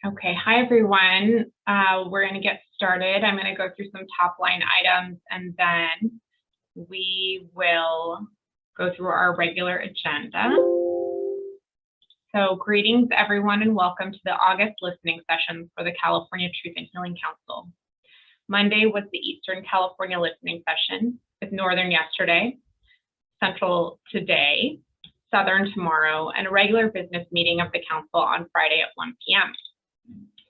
Okay, hi everyone. We're going to get started. I'm going to go through some top line items and then we will go through our regular agenda. So greetings everyone and welcome to the August listening session for the California Truth and Healing Council. Monday was the Eastern California listening session, with Northern yesterday, Central today, Southern tomorrow, and a regular business meeting of the council on Friday at 1 p.m.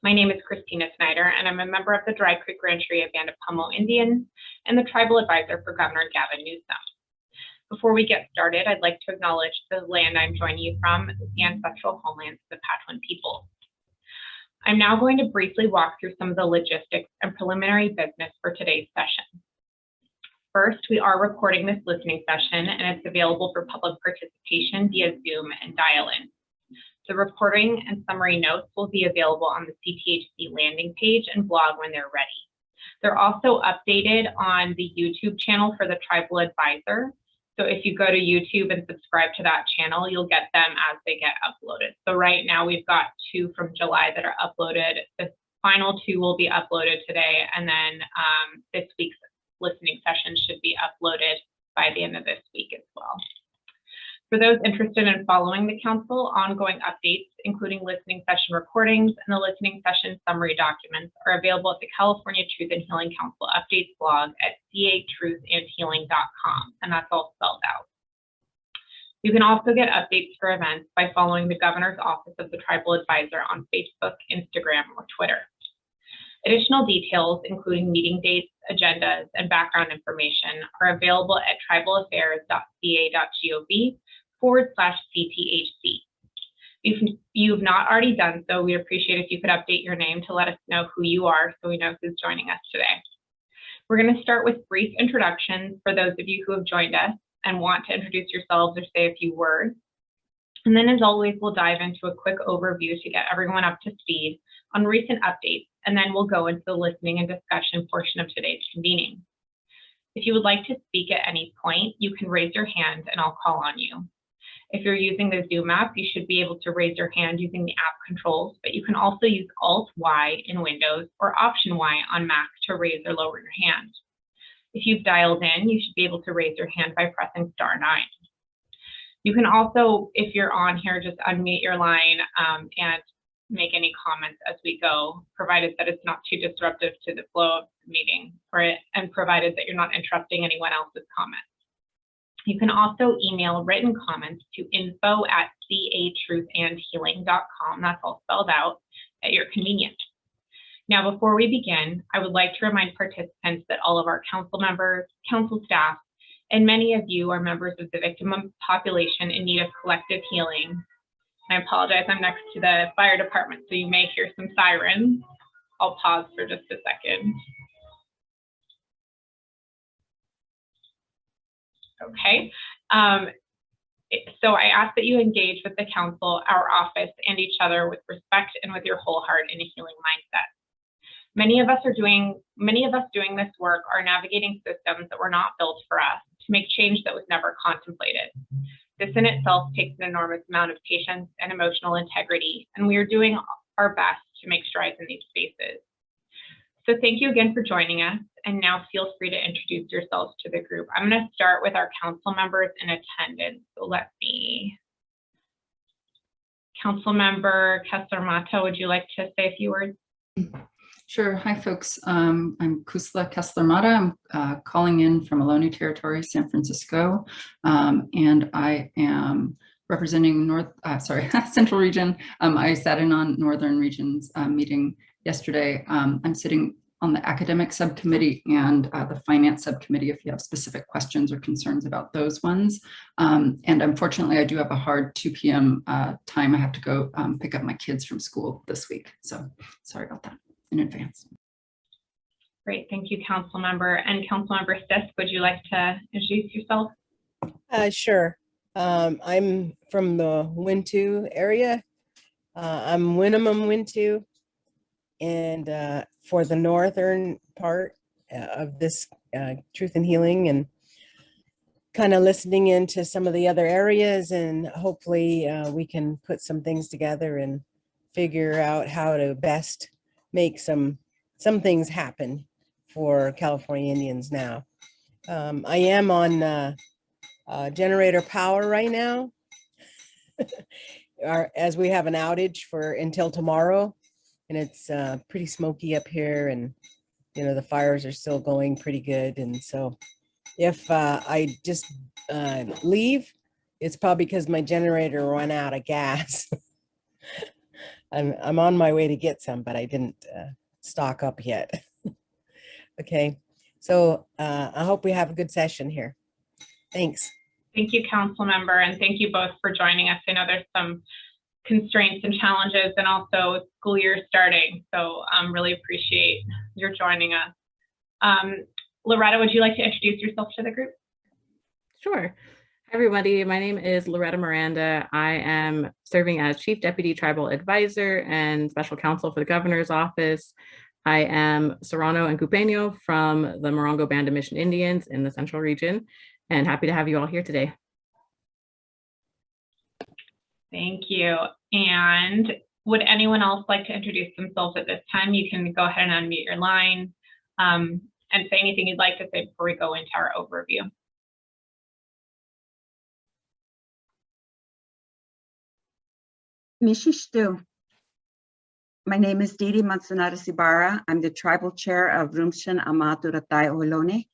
My name is Christina Snyder, and I'm a member of the Dry Creek Rancheria Band of Pomo Indians and the Tribal Advisor for Governor Gavin Newsom. Before we get started, I'd like to acknowledge the land I'm joining you from, the ancestral homelands of the Patwin people. I'm now going to briefly walk through some of the logistics and preliminary business for today's session. First, we are recording this listening session, and it's available for public participation via Zoom and dial-in. The recording and summary notes will be available on the CTHC landing page and blog when they're ready. They're also updated on the YouTube channel for the Tribal Advisor. So if you go to YouTube and subscribe to that channel, you'll get them as they get uploaded. So right now we've got 2 from July that are uploaded. The final 2 will be uploaded today, and then this week's listening session should be uploaded by the end of this week as well. For those interested in following the council, ongoing updates, including listening session recordings and the listening session summary documents, are available at the California Truth and Healing Council updates blog at catruthandhealing.com, and that's all spelled out. You can also get updates for events by following the Governor's Office of the Tribal Advisor on Facebook, Instagram, or Twitter. Additional details, including meeting dates, agendas, and background information, are available at tribalaffairs.ca.gov/CTHC. If you've not already done so, we appreciate if you could update your name to let us know who you are so we know who's joining us today. We're going to start with brief introductions for those of you who have joined us and want to introduce yourselves or say a few words. And then, as always, we'll dive into a quick overview to get everyone up to speed on recent updates, and then we'll go into the listening and discussion portion of today's convening. If you would like to speak at any point, you can raise your hand and I'll call on you. If you're using the Zoom app, you should be able to raise your hand using the app controls, but you can also use Alt-Y in Windows or Option-Y on Mac to raise or lower your hand. If you've dialed in, you should be able to raise your hand by pressing *9. You can also, if you're on here, just unmute your line and make any comments as we go, provided that it's not too disruptive to the flow of the meeting, and provided that you're not interrupting anyone else's comments. You can also email written comments to info@catruthandhealing.com, that's all spelled out, at your convenience. Now, before we begin, I would like to remind participants that all of our council members, council staff, and many of you are members of the victim population in need of collective healing. I apologize, I'm next to the fire department, so you may hear some sirens. I'll pause for just a second. Okay, so I ask that you engage with the council, our office, and each other with respect and with your whole heart in a healing mindset. Many of us doing this work are navigating systems that were not built for us to make change that was never contemplated. This in itself takes an enormous amount of patience and emotional integrity, and we are doing our best to make strides in these spaces. So thank you again for joining us, and now feel free to introduce yourselves to the group. I'm going to start with our council members in attendance. So let me, Council Member Kessler-Mata, would you like to say a few words? Sure. Hi, folks. I'm Kusla Kessler-Mata. I'm calling in from Ohlone Territory, San Francisco, and I am representing Central Region. I sat in on Northern Region's meeting yesterday. I'm sitting on the academic subcommittee and the finance subcommittee if you have specific questions or concerns about those ones. And unfortunately, I do have a hard 2 p.m. Time. I have to go pick up my kids from school this week. So sorry about that in advance. Great, thank you, Council Member. And Council Member Stiss, would you like to introduce yourself? Sure. I'm from the Wintu area. I'm Winnemem Wintu, and for the northern part of this Truth and Healing, and kind of listening into some of the other areas, and hopefully we can put some things together and figure out how to best make some things happen for California Indians now. I am on generator power right now, as we have an outage for until tomorrow, and it's pretty smoky up here, and the fires are still going pretty good. And so if I just leave, it's probably because my generator ran out of gas. I'm on my way to get some, but I didn't stock up yet. Okay, so I hope we have a good session here. Thanks. Thank you, Council Member, and thank you both for joining us. I know there's some constraints and challenges, and also school year starting, so really appreciate your joining us. Loretta, would you like to introduce yourself to the group? Sure. Hi, everybody. My name is Loretta Miranda. I am serving as Chief Deputy Tribal Advisor and Special Counsel for the Governor's Office. I am Serrano and Cupeño from the Morongo Band of Mission Indians in the Central Region, and happy to have you all here today. Thank you. And would anyone else like to introduce themselves at this time? You can go ahead and unmute your line and say anything you'd like to say before we go into our overview. Mishishtu. My name is Didi Mansanara Sibara. I'm the tribal chair of Rumshan Amaturatai Ohlone.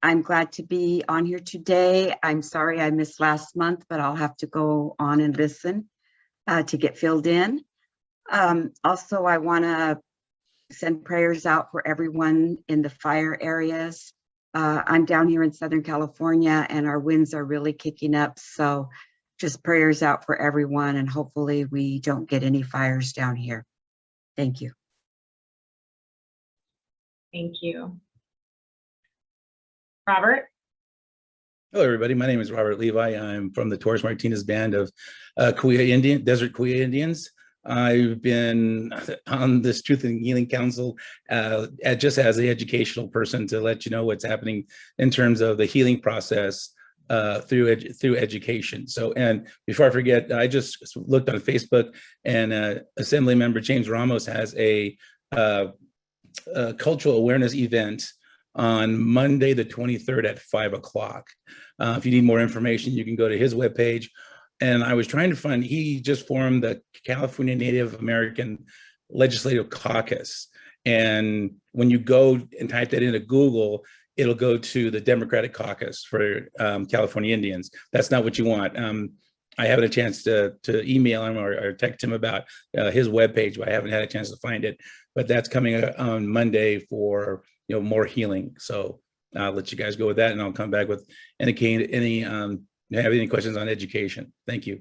I'm glad to be on here today. I'm sorry I missed last month, but I'll have to go on and listen to get filled in. Also, I want to send prayers out for everyone in the fire areas. I'm down here in Southern California and our winds are really kicking up. So just prayers out for everyone, and hopefully we don't get any fires down here. Thank you. Thank you. Robert? Hello, everybody. My name is Robert Levi. I'm from the Torres Martinez Band of Desert Kuya Indians. I've been on this Truth and Healing Council just as an educational person to let you know what's happening in terms of the healing process through education. So, and before I forget, I just looked on Facebook, and Assembly Member James Ramos has a cultural awareness event on Monday, the 23rd at 5 o'clock. If you need more information, you can go to his webpage. And I was trying to find, he just formed the California Native American Legislative Caucus. And when you go and type that into Google, it'll go to the Democratic Caucus for California Indians. That's not what you want. I haven't a chance to email him or text him about his webpage, but I haven't had a chance to find it. But that's coming on Monday for more healing. So I'll let you guys go with that, and I'll come back with any have any questions on education. Thank you.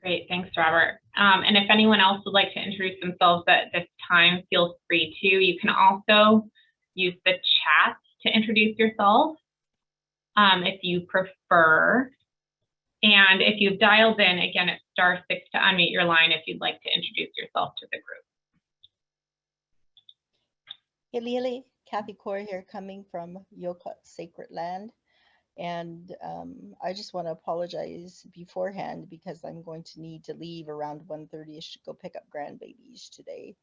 Great, thanks, Robert. And if anyone else would like to introduce themselves at this time, feel free to. You can also use the chat to introduce yourself if you prefer. And if you've dialed in, again, it's *6 to unmute your line if you'd like to introduce yourself to the group. Hilili, Kathy Core here, coming from Yoka Sacred Land. And I just want to apologize beforehand because I'm going to need to leave around 1:30ish to go pick up grandbabies today.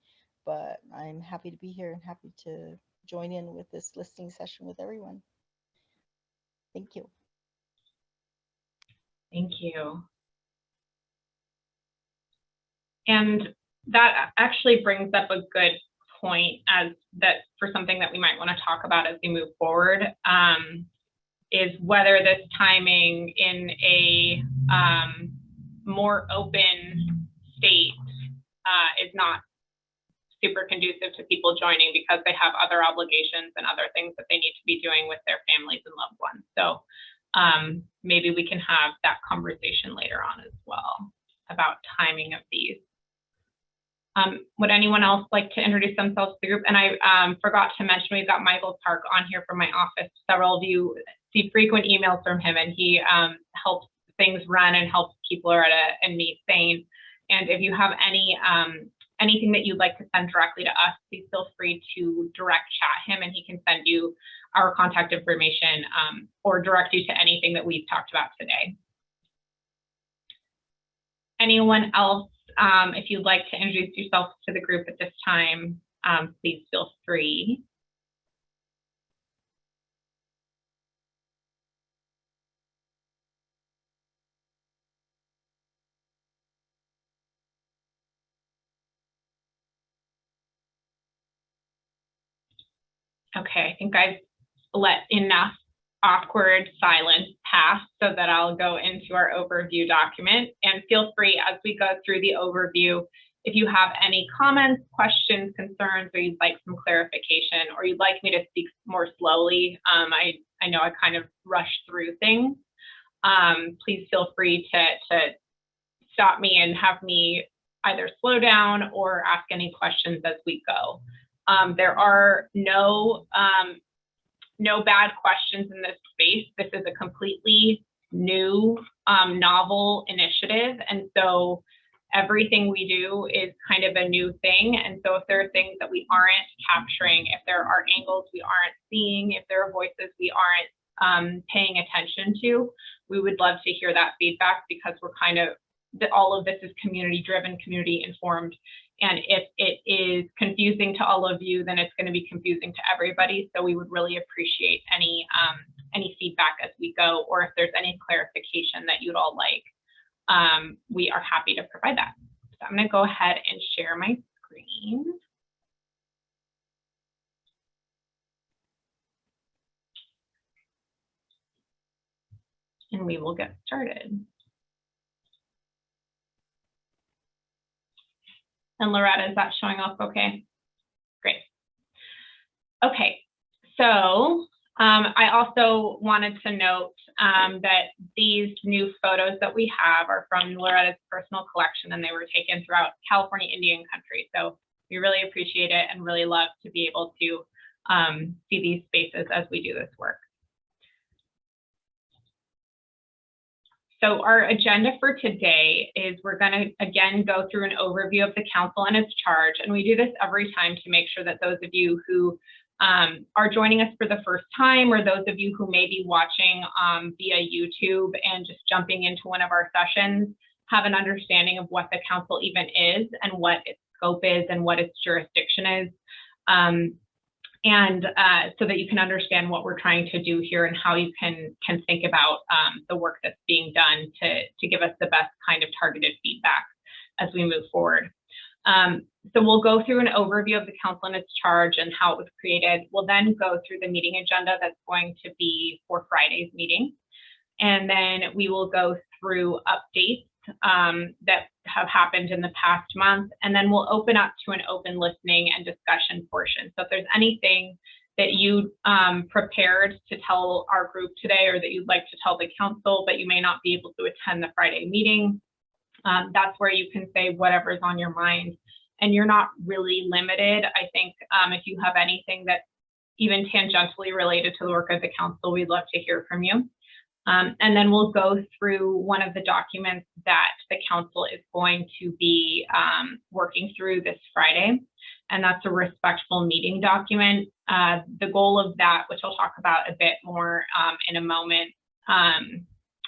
But I'm happy to be here and happy to join in with this listening session with everyone. Thank you. Thank you. And that actually brings up a good point for something that we might want to talk about as we move forward. Is whether this timing in a more open state is not super conducive to people joining because they have other obligations and other things that they need to be doing with their families and loved ones. So maybe we can have that conversation later on as well about timing of these. Would anyone else like to introduce themselves to the group? And I forgot to mention, we've got Michael Park on here from my office. Several of you see frequent emails from him, and he helps things run and helps keep Loretta and me sane. And if you have anything that you'd like to send directly to us, please feel free to direct chat him, and he can send you our contact information or direct you to anything that we've talked about today. anyone else, if you'd like to introduce yourself to the group at this time, please feel free. Okay, I think I've let enough awkward silence pass so that I'll go into our overview document. And feel free as we go through the overview, if you have any comments, questions, concerns, or you'd like some clarification, or you'd like me to speak more slowly. I know I kind of rushed through things. Please feel free to stop me and have me either slow down or ask any questions as we go. There are no bad questions in this space. This is a completely new, novel initiative. And so everything we do is kind of a new thing. And so if there are things that we aren't capturing, if there are angles we aren't seeing, if there are voices we aren't paying attention to, we would love to hear that feedback, because we're kind of, all of this is community driven, community informed. And if it is confusing to all of you, then it's going to be confusing to everybody. So we would really appreciate any feedback as we go, or if there's any clarification that you'd all like, we are happy to provide that. So I'm going to go ahead and share my screen. And we will get started. And Loretta, is that showing up okay? Great. Okay, so I also wanted to note that these new photos that we have are from Loretta's personal collection, and they were taken throughout California Indian country. So we really appreciate it and really love to be able to see these spaces as we do this work. So our agenda for today is we're going to, again, go through an overview of the council and its charge. And we do this every time to make sure that those of you who are joining us for the first time, or those of you who may be watching via YouTube and just jumping into one of our sessions, have an understanding of what the council even is and what its scope is and what its jurisdiction is. So that you can understand what we're trying to do here and how you can think about the work that's being done to give us the best kind of targeted feedback as we move forward. So we'll go through an overview of the council and its charge and how it was created. We'll then go through the meeting agenda that's going to be for Friday's meeting. And then we will go through updates that have happened in the past month, and then we'll open up to an open listening and discussion portion. So if there's anything that you prepared to tell our group today, or that you'd like to tell the council, but you may not be able to attend the Friday meeting, that's where you can say whatever's on your mind. And you're not really limited. I think if you have anything that's even tangentially related to the work of the council, we'd love to hear from you. And then we'll go through one of the documents that the council is going to be working through this Friday, and that's a respectful meeting document. The goal of that, which I'll talk about a bit more in a moment,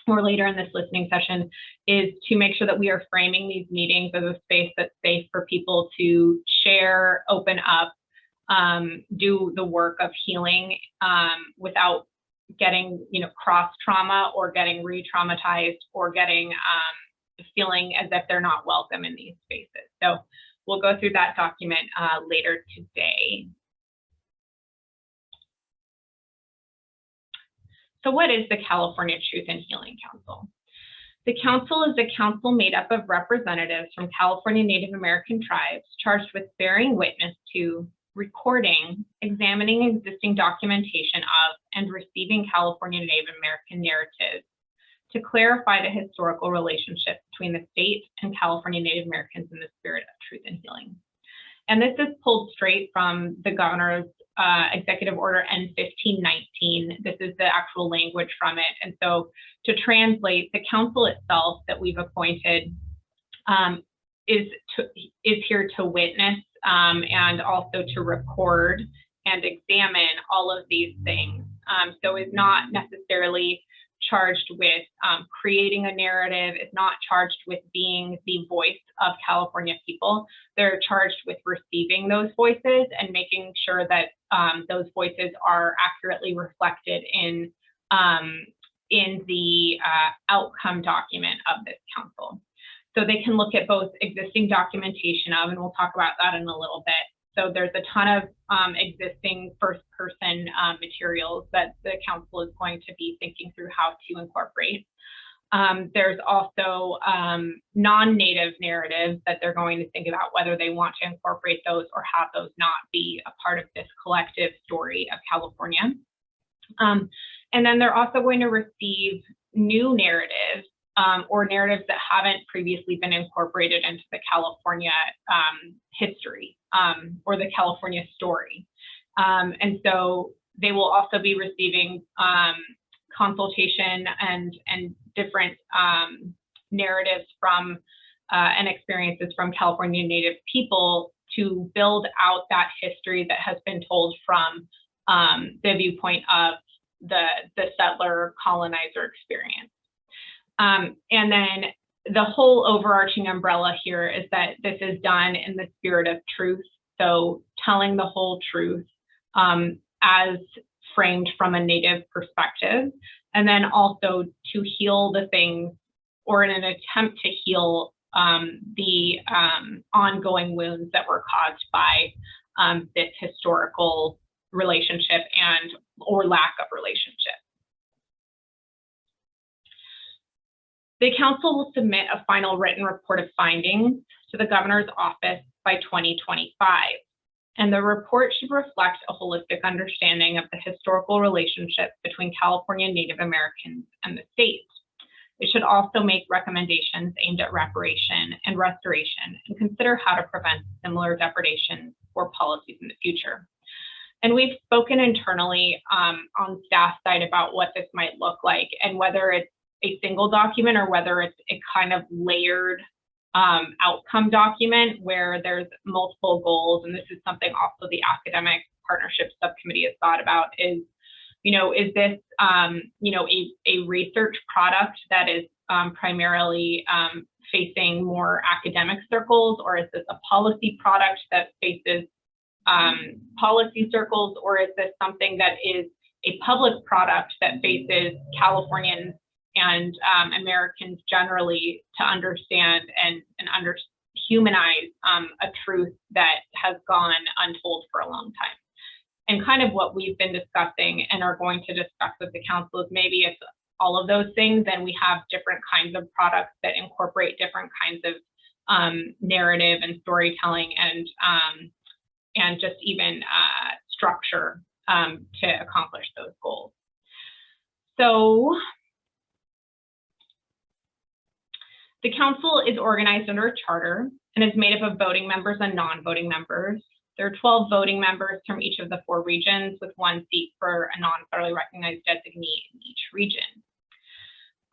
or later in this listening session, is to make sure that we are framing these meetings as a space that's safe for people to share, open up, do the work of healing without getting, cross trauma or getting re-traumatized or getting feeling as if they're not welcome in these spaces. So we'll go through that document later today. So what is the California Truth and Healing Council? The council is a council made up of representatives from California Native American tribes charged with bearing witness to, recording, examining existing documentation of, and receiving California Native American narratives to clarify the historical relationship between the state and California Native Americans in the spirit of truth and healing. And this is pulled straight from the governor's Executive Order N-1519. This is the actual language from it. And so to translate, the council itself that we've appointed is here to witness and also to record and examine all of these things. So is not necessarily charged with creating a narrative, is not charged with being the voice of California people. They're charged with receiving those voices and making sure that those voices are accurately reflected in the outcome document of this council. So they can look at both existing documentation of, and we'll talk about that in a little bit. So there's a ton of existing first-person materials that the council is going to be thinking through how to incorporate. There's also non-native narratives that they're going to think about whether they want to incorporate those or have those not be a part of this collective story of California. And then they're also going to receive new narratives or narratives that haven't previously been incorporated into the California history or the California story. And so they will also be receiving consultation and different narratives from and experiences from California Native people to build out that history that has been told from the viewpoint of the settler colonizer experience. And then the whole overarching umbrella here is that this is done in the spirit of truth. So telling the whole truth as framed from a Native perspective, and then also to heal the things, or in an attempt to heal the ongoing wounds that were caused by this historical relationship and or lack of relationship. The council will submit a final written report of findings to the governor's office by 2025. And the report should reflect a holistic understanding of the historical relationship between California Native Americans and the state. It should also make recommendations aimed at reparation and restoration and consider how to prevent similar depredations or policies in the future. And we've spoken internally on staff side about what this might look like and whether it's a single document or whether it's a kind of layered outcome document where there's multiple goals. And this is something also the academic partnership subcommittee has thought about is, is this, a research product that is primarily facing more academic circles, or is this a policy product that faces policy circles, or is this something that is a public product that faces Californians and Americans generally to understand and humanize a truth that has gone untold for a long time. And kind of what we've been discussing and are going to discuss with the council is maybe it's all of those things, and we have different kinds of products that incorporate different kinds of narrative and storytelling and just even structure to accomplish those goals. So the council is organized under a charter and is made up of voting members and non-voting members. There are 12 voting members from each of the 4 regions, with 1 seat for a non-federally recognized designee in each region.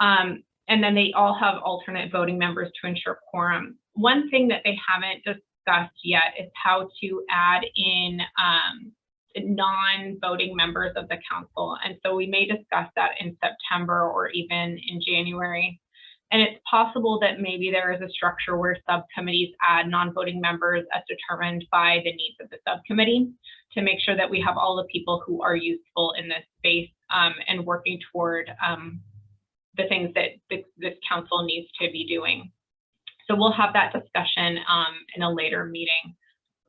And then they all have alternate voting members to ensure quorum. One thing that they haven't discussed yet is how to add in non-voting members of the council. And so we may discuss that in September or even in January. And it's possible that maybe there is a structure where subcommittees add non-voting members as determined by the needs of the subcommittee to make sure that we have all the people who are useful in this space and working toward the things that this council needs to be doing. So we'll have that discussion in a later meeting,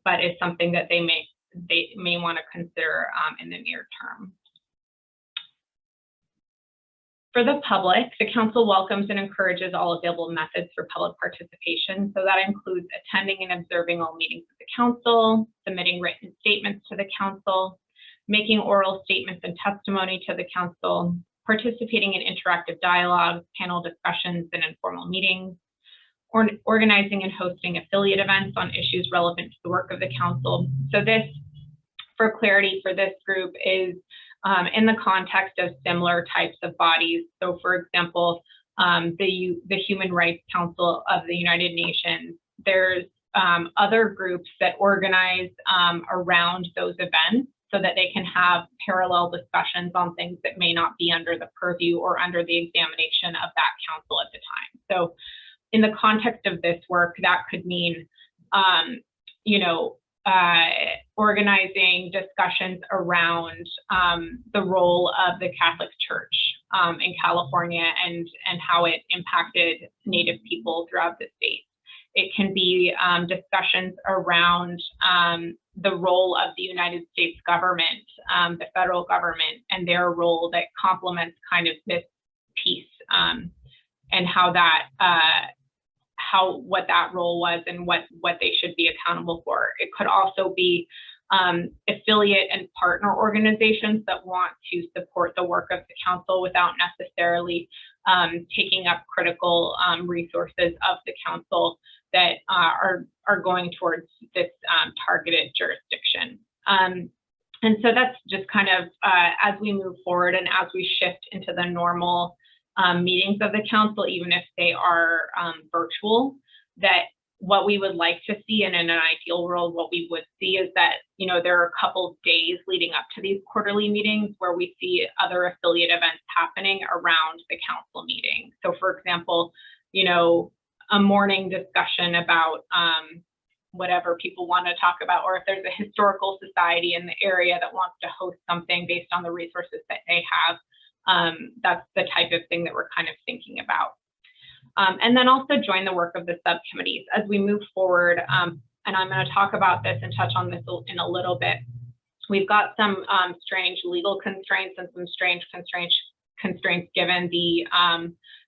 but it's something that they may want to consider in the near term. For the public, the council welcomes and encourages all available methods for public participation. So that includes attending and observing all meetings of the council, submitting written statements to the council, making oral statements and testimony to the council, participating in interactive dialogues, panel discussions, and informal meetings, or organizing and hosting affiliate events on issues relevant to the work of the council. So this, for clarity for this group, is in the context of similar types of bodies. So for example, the Human Rights Council of the United Nations, there's other groups that organize around those events. so that they can have parallel discussions on things that may not be under the purview or under the examination of that council at the time. So in the context of this work, that could mean, organizing discussions around the role of the Catholic Church in California and how it impacted Native people throughout the state. It can be discussions around the role of the United States government, the federal government, and their role that complements kind of this piece, and how that what that role was and what they should be accountable for. It could also be affiliate and partner organizations that want to support the work of the council without necessarily taking up critical resources of the council that are going towards this targeted jurisdiction. And so that's just kind of as we move forward and as we shift into the normal meetings of the council, even if they are virtual, that what we would like to see, and in an ideal world, what we would see is that, there are a couple of days leading up to these quarterly meetings where we see other affiliate events happening around the council meeting. So for example, a morning discussion about whatever people want to talk about, or if there's a historical society in the area that wants to host something based on the resources that they have, that's the type of thing that we're kind of thinking about. And then also join the work of the subcommittees as we move forward. And I'm going to talk about this and touch on this in a little bit. We've got some strange legal constraints and some strange constraints given the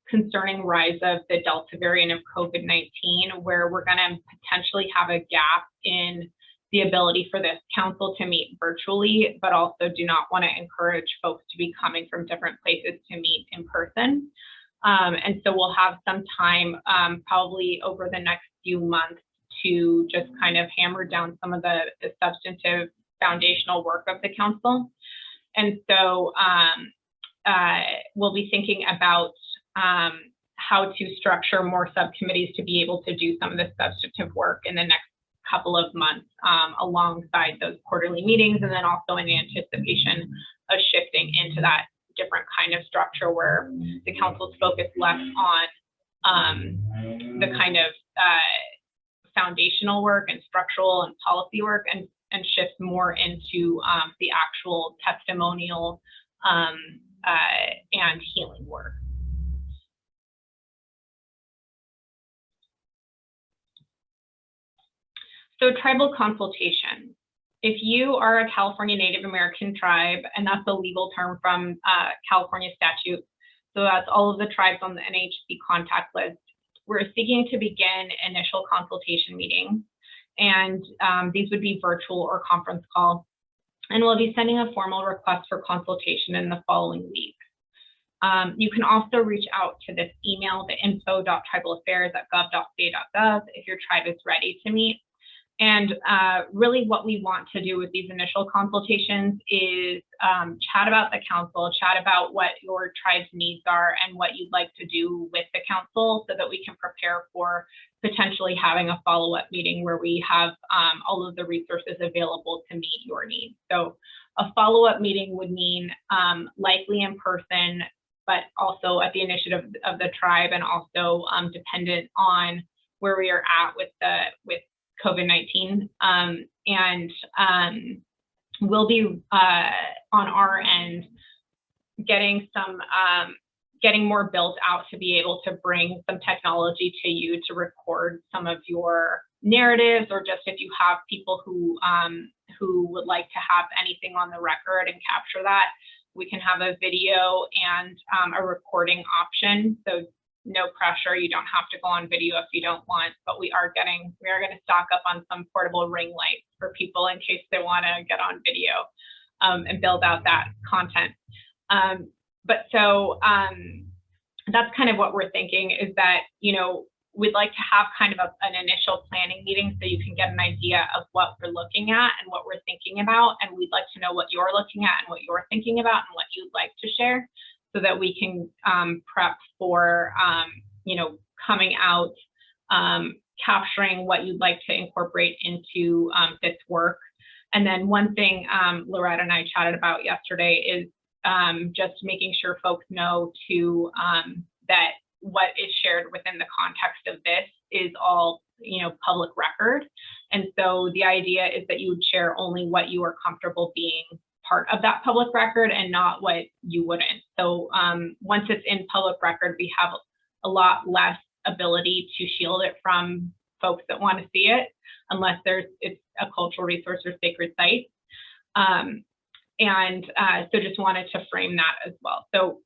concerning rise of the Delta variant of COVID-19, where we're going to potentially have a gap in the ability for this council to meet virtually, but also do not want to encourage folks to be coming from different places to meet in person. And so we'll have some time probably over the next few months to just kind of hammer down some of the substantive foundational work of the council. And so we'll be thinking about how to structure more subcommittees to be able to do some of the substantive work in the next couple of months alongside those quarterly meetings, and then also in anticipation of shifting into that different kind of structure where the council's focused less on the kind of foundational work and structural and policy work, and shift more into the actual testimonial and healing work. So tribal consultation. If you are a California Native American tribe, and that's a legal term from California statute, so that's all of the tribes on the NHC contact list, we're seeking to begin initial consultation meetings, and these would be virtual or conference call. And we'll be sending a formal request for consultation in the following week. You can also reach out to this email, the info.tribalaffairs@gov.ca.gov, if your tribe is ready to meet. And really what we want to do with these initial consultations is chat about the council, chat about what your tribe's needs are and what you'd like to do with the council, so that we can prepare for potentially having a follow-up meeting where we have all of the resources available to meet your needs. So a follow-up meeting would mean likely in person, but also at the initiative of the tribe, and also dependent on where we are at with COVID-19, and we'll be on our end getting more built out to be able to bring some technology to you to record some of your narratives, or just if you have people who would like to have anything on the record and capture that, we can have a video and a recording option. So no pressure, you don't have to go on video if you don't want, but we are going to stock up on some portable ring lights for people in case they want to get on video and build out that content. But so that's kind of what we're thinking, is that, we'd like to have kind of an initial planning meeting so you can get an idea of what we're looking at and what we're thinking about. And we'd like to know what you're looking at and what you're thinking about and what you'd like to share, so that we can prep for, coming out, capturing what you'd like to incorporate into this work, And then one thing Loretta and I chatted about yesterday is just making sure folks know to that what is shared within the context of this is all, public record. And so the idea is that you would share only what you are comfortable being part of that public record and not what you wouldn't. So once it's in public record, we have a lot less ability to shield it from folks that want to see it, unless it's a cultural resource or sacred site. So just wanted to frame that as well. So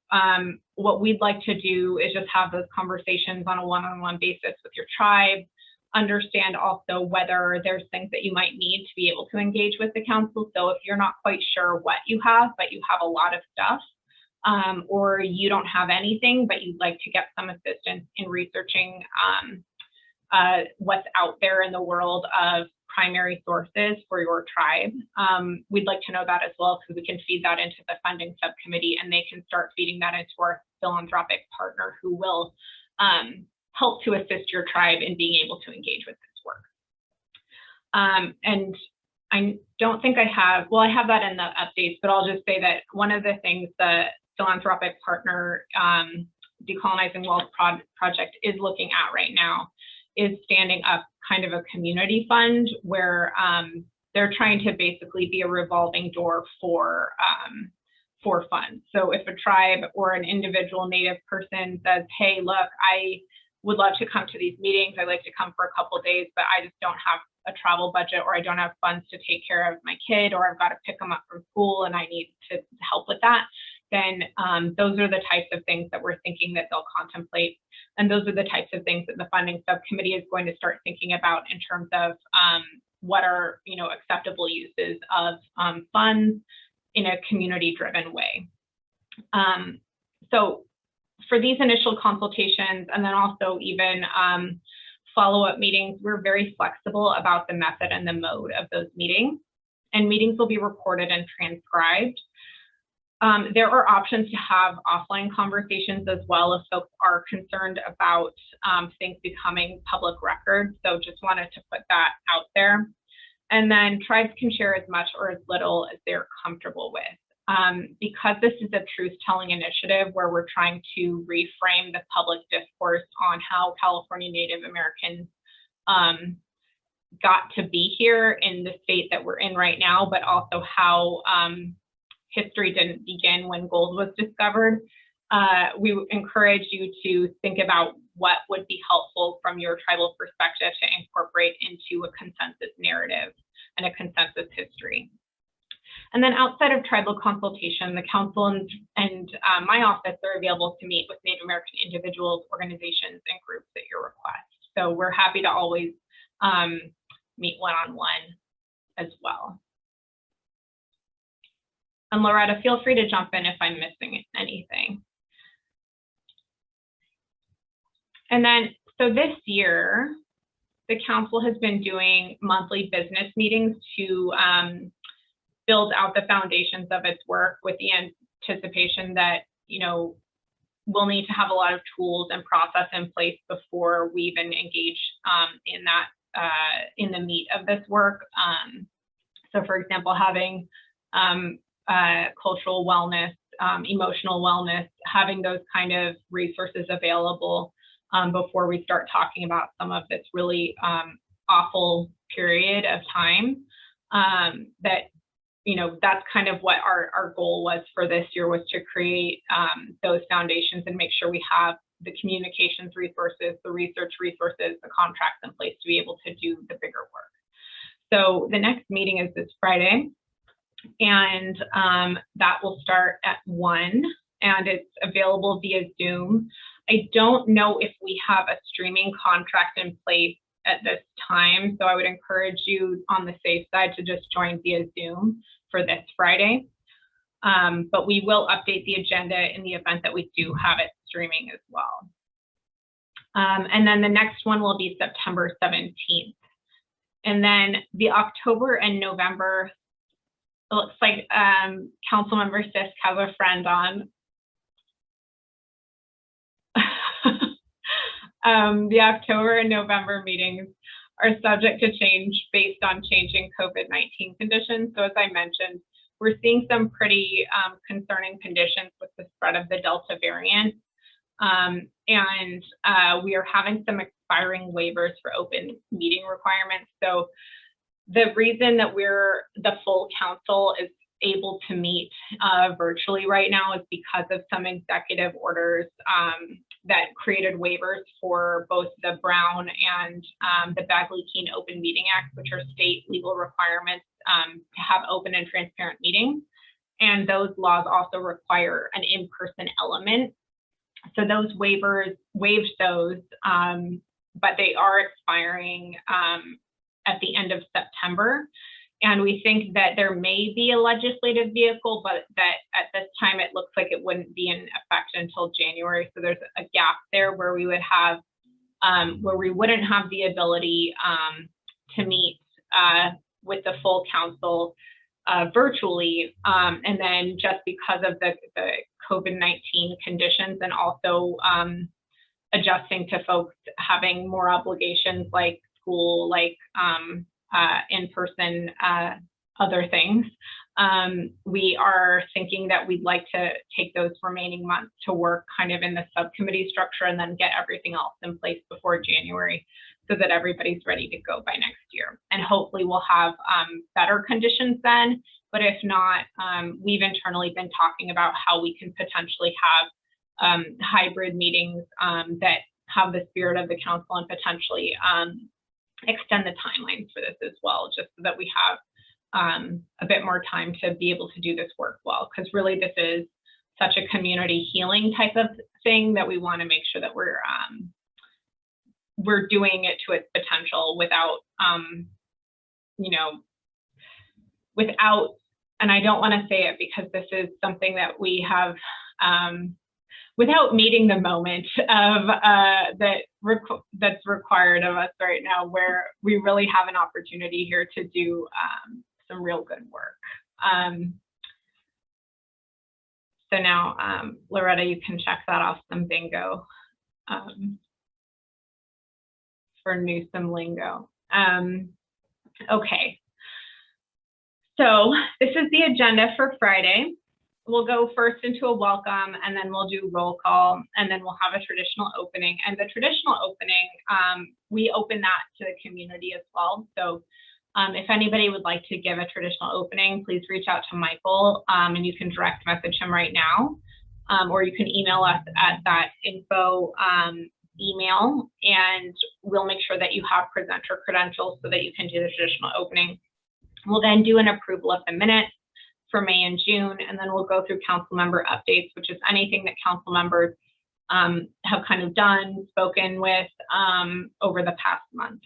what we'd like to do is just have those conversations on a one-on-one basis with your tribe, understand also whether there's things that you might need to be able to engage with the council. So if you're not quite sure what you have, but you have a lot of stuff, or you don't have anything, but you'd like to get some assistance in researching what's out there in the world of primary sources for your tribe, we'd like to know that as well, because we can feed that into the funding subcommittee and they can start feeding that into our philanthropic partner who will help to assist your tribe in being able to engage with this work. And I don't think I have that in the updates, but I'll just say that one of the things the philanthropic partner Decolonizing Wealth project is looking at right now is standing up kind of a community fund where they're trying to basically be a revolving door for funds. So if a tribe or an individual Native person says, hey, look, I would love to come to these meetings. I'd like to come for a couple of days, but I just don't have a travel budget, or I don't have funds to take care of my kid, or I've got to pick them up from school and I need to help with that, then those are the types of things that we're thinking that they'll contemplate. And those are the types of things that the funding subcommittee is going to start thinking about in terms of what are acceptable uses of funds in a community-driven way. So for these initial consultations, and then also even follow-up meetings, we're very flexible about the method and the mode of those meetings. And meetings will be recorded and transcribed. There are options to have offline conversations as well if folks are concerned about things becoming public records. So just wanted to put that out there. And then tribes can share as much or as little as they're comfortable with. Because this is a truth-telling initiative where we're trying to reframe the public discourse on how California Native Americans got to be here in the state that we're in right now, but also how history didn't begin when gold was discovered. We encourage you to think about what would be helpful from your tribal perspective to incorporate into a consensus narrative and a consensus history. And then outside of tribal consultation, the council and my office are available to meet with Native American individuals, organizations, and groups at your request. So we're happy to always meet one-on-one as well. And Loretta, feel free to jump in if I'm missing anything. And then, so this year, the council has been doing monthly business meetings to build out the foundations of its work, with the anticipation that, we'll need to have a lot of tools and process in place before we even engage in that, in the meat of this work. So for example, having cultural wellness, emotional wellness, having those kind of resources available before we start talking about some of this really awful period of time. That's kind of what our goal was for this year, was to create those foundations and make sure we have the communications resources, the research resources, the contracts in place to be able to do the bigger work. So the next meeting is this Friday, and that will start at 1, and it's available via Zoom. I don't know if we have a streaming contract in place at this time, so I would encourage you on the safe side to just join via Zoom for this Friday. But we will update the agenda in the event that we do have it streaming as well. And then the next one will be September 17th. And then the October and November, it looks like Councilmember Sisk has a friend on. The October and November meetings are subject to change based on changing COVID-19 conditions. So as I mentioned, we're seeing some pretty concerning conditions with the spread of the Delta variant. And we are having some expiring waivers for open meeting requirements. So the reason that the full council is able to meet virtually right now is because of some executive orders that created waivers for both the Brown and the Bagley-Keene Open Meeting Act, which are state legal requirements to have open and transparent meetings. And those laws also require an in-person element. So those waivers waived those, but they are expiring at the end of September. And we think that there may be a legislative vehicle, but that at this time it looks like it wouldn't be in effect until January. So there's a gap there where we would have, where we wouldn't have the ability to meet with the full council virtually. And then just because of the COVID-19 conditions, and also adjusting to folks having more obligations like school, like in-person other things, we are thinking that we'd like to take those remaining months to work kind of in the subcommittee structure and then get everything else in place before January so that everybody's ready to go by next year. And hopefully we'll have better conditions then. But if not, we've internally been talking about how we can potentially have hybrid meetings that have the spirit of the council and potentially extend the timelines for this as well, just so that we have a bit more time to be able to do this work well. Because really this is such a community healing type of thing that we want to make sure that we're doing it to its potential without, you know, without, and I don't want to say it because this is something that we have, without meeting the moment of that's required of us right now, where we really have an opportunity here to do some real good work. So now, Loretta, you can check that off some bingo for Newsome lingo. Okay. So this is the agenda for Friday. We'll go first into a welcome, and then we'll do roll call, and then we'll have a traditional opening. And the traditional opening, we open that to the community as well. So if anybody would like to give a traditional opening, please reach out to Michael, and you can direct message him right now, or you can email us at that info email, and we'll make sure that you have presenter credentials so that you can do the traditional opening. We'll then do an approval of the minutes for May and June, and then we'll go through council member updates, which is anything that council members have kind of done, spoken with over the past month.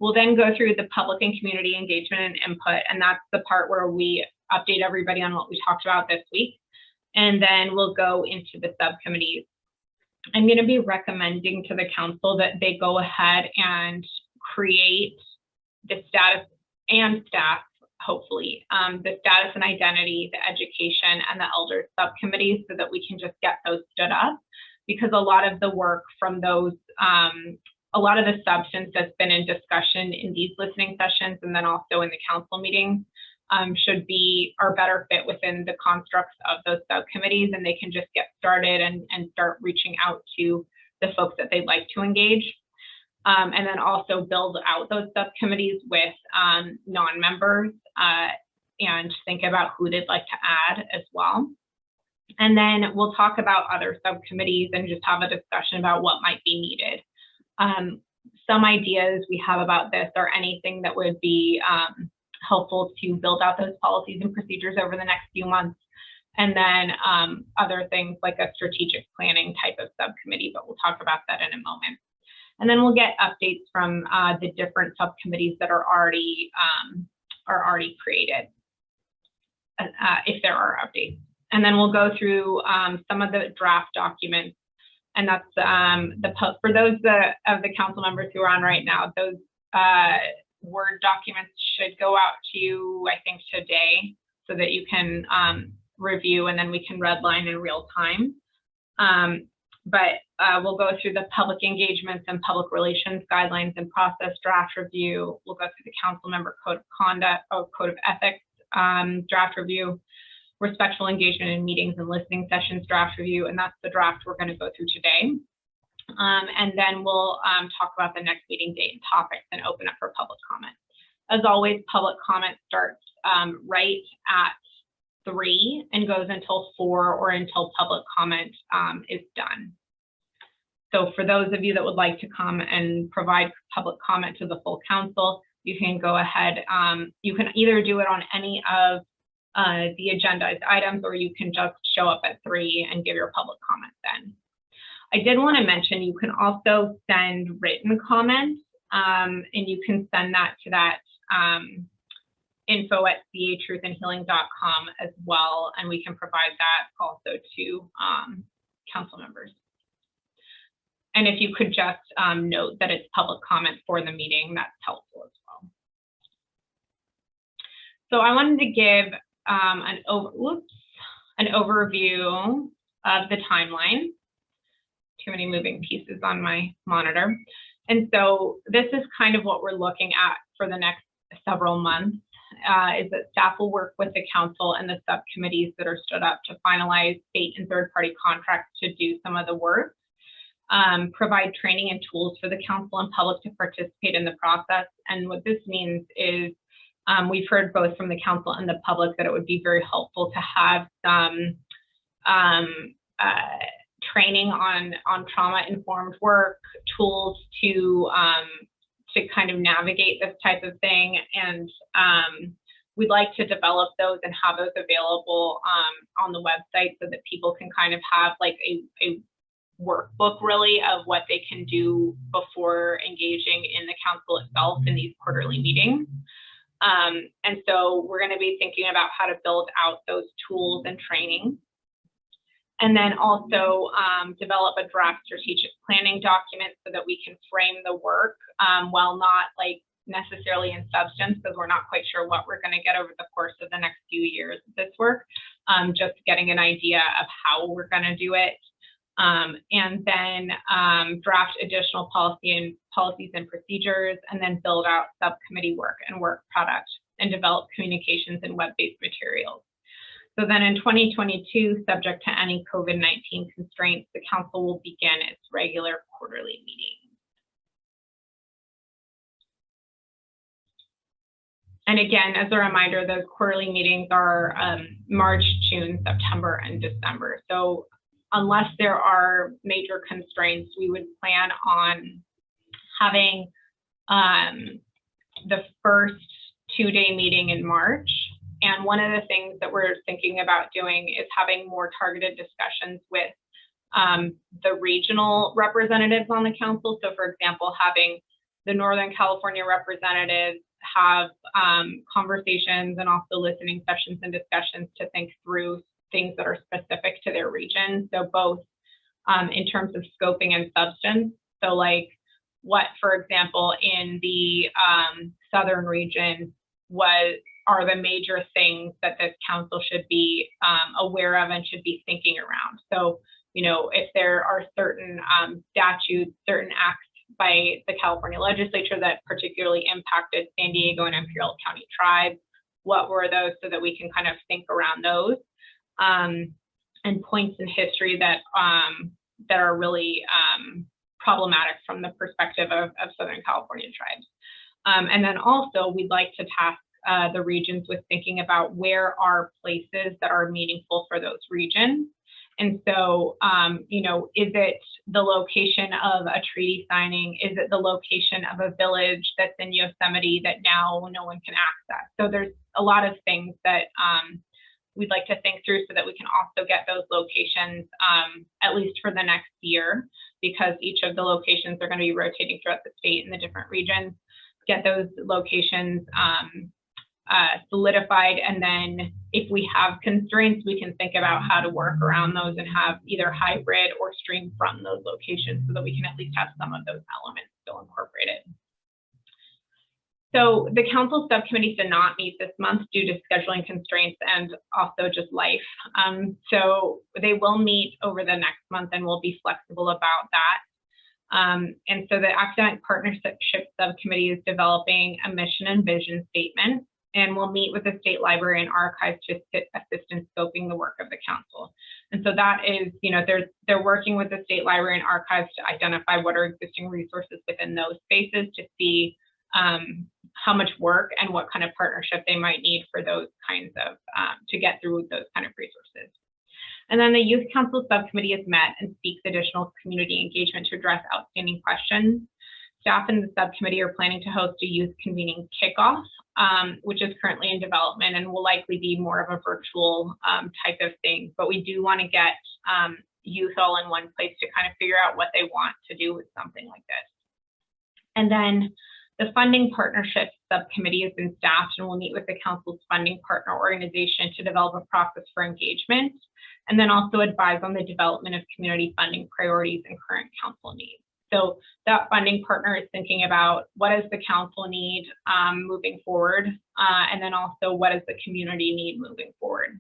We'll then go through the public and community engagement and input, and that's the part where we update everybody on what we talked about this week. And then we'll go into the subcommittees. I'm going to be recommending to the council that they go ahead and create the status and staff, hopefully, the status and identity, the education, and the elders subcommittees, so that we can just get those stood up, because a lot of the work from those, a lot of the substance that's been in discussion in these listening sessions and then also in the council meetings are better fit within the constructs of those subcommittees, and they can just get started and start reaching out to the folks that they'd like to engage. And then also build out those subcommittees with non-members and think about who they'd like to add as well. And then we'll talk about other subcommittees and just have a discussion about what might be needed. Some ideas we have about this are anything that would be helpful to build out those policies and procedures over the next few months. And then other things like a strategic planning type of subcommittee, but we'll talk about that in a moment. And then we'll get updates from the different subcommittees that are already created, if there are updates. And then we'll go through some of the draft documents, and that's for those of the council members who are on right now. Those Word documents should go out to you, I think, today, so that you can review, and then we can redline in real time. but we'll go through the public engagements and public relations guidelines and process draft review. We'll go through the council member code of conduct or code of ethics draft review, respectful engagement in meetings and listening sessions draft review, and that's the draft we're going to go through today. And then we'll talk about the next meeting date and topics and open up for public comment. As always, public comment starts right at 3 and goes until 4 or until public comment is done. So for those of you that would like to come and provide public comment to the full council, you can go ahead. You can either do it on any of the agendized items, or you can just show up at 3 and give your public comment then. I did want to mention you can also send written comments, and you can send that to that info@catruthandhealing.com as well, and we can provide that also to council members. And if you could just note that it's public comment for the meeting, that's helpful as well. So I wanted to give an overview of the timeline. Too many moving pieces on my monitor. And so this is kind of what we're looking at for the next several months, is that staff will work with the council and the subcommittees that are stood up to finalize state and third-party contracts to do some of the work, provide training and tools for the council and public to participate in the process. And what this means is we've heard both from the council and the public that it would be very helpful to have some training on trauma-informed work, tools to kind of navigate this type of thing. And we'd like to develop those and have those available on the website so that people can kind of have like a workbook really of what they can do before engaging in the council itself in these quarterly meetings. And so we're going to be thinking about how to build out those tools and training. And then also develop a draft strategic planning document so that we can frame the work while not like necessarily in substance, because we're not quite sure what we're going to get over the course of the next few years of this work, just getting an idea of how we're going to do it. And then draft additional policies and procedures, and then build out subcommittee work and work product, and develop communications and web-based materials. So then in 2022, subject to any COVID-19 constraints, the council will begin its regular quarterly meetings. And again, as a reminder, those quarterly meetings are March, June, September, and December. So unless there are major constraints, we would plan on having the first 2-day meeting in March. And one of the things that we're thinking about doing is having more targeted discussions with the regional representatives on the council. So for example, having the Northern California representatives have conversations and also listening sessions and discussions to think through things that are specific to their region. So both in terms of scoping and substance. So like what, for example, in the southern region are the major things that this council should be aware of and should be thinking around. So, you know, if there are certain statutes, certain acts by the California legislature that particularly impacted San Diego and Imperial County tribes, what were those, so that we can kind of think around those, and points in history that are really problematic from the perspective of Southern California tribes. And then also we'd like to task the regions with thinking about where are places that are meaningful for those regions. And so, you know, is it the location of a treaty signing? Is it the location of a village that's in Yosemite that now no one can access? So there's a lot of things that we'd like to think through so that we can also get those locations at least for the next year, because each of the locations are going to be rotating throughout the state in the different regions, get those locations solidified. And then if we have constraints, we can think about how to work around those and have either hybrid or stream from those locations so that we can at least have some of those elements still incorporated. So the council subcommittees did not meet this month due to scheduling constraints and also just life. So they will meet over the next month and we'll be flexible about that. And so the Academic Partnership Subcommittee is developing a mission and vision statement, and we'll meet with the State Library and Archives to assist in scoping the work of the council. And so that is, they're working with the State Library and Archives to identify what are existing resources within those spaces to see how much work and what kind of partnership they might need for those kinds of, to get through those kind of resources. And then the Youth Council Subcommittee has met and seeks additional community engagement to address outstanding questions. Staff in the subcommittee are planning to host a youth convening kickoff, which is currently in development and will likely be more of a virtual type of thing. But we do want to get youth all in one place to kind of figure out what they want to do with something like this. And then the Funding Partnership Subcommittee has been staffed and will meet with the council's funding partner organization to develop a process for engagement, and then also advise on the development of community funding priorities and current council needs. So that funding partner is thinking about what does the council need moving forward, and then also what does the community need moving forward.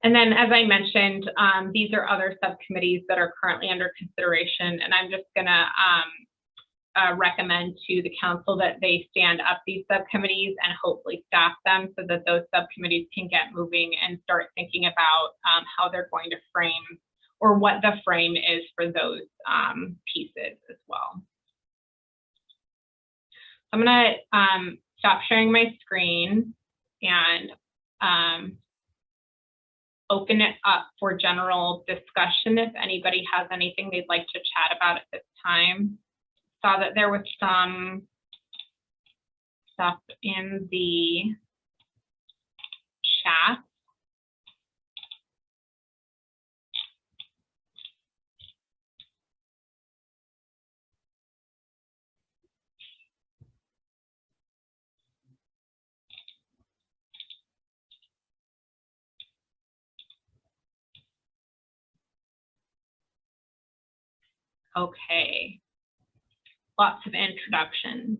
And then, as I mentioned, these are other subcommittees that are currently under consideration, and I'm just going to recommend to the council that they stand up these subcommittees and hopefully staff them so that those subcommittees can get moving and start thinking about how they're going to frame, or what the frame is for those pieces as well. I'm going to stop sharing my screen and open it up for general discussion if anybody has anything they'd like to chat about at this time. Saw that there was some stuff in the chat. Okay. Lots of introductions.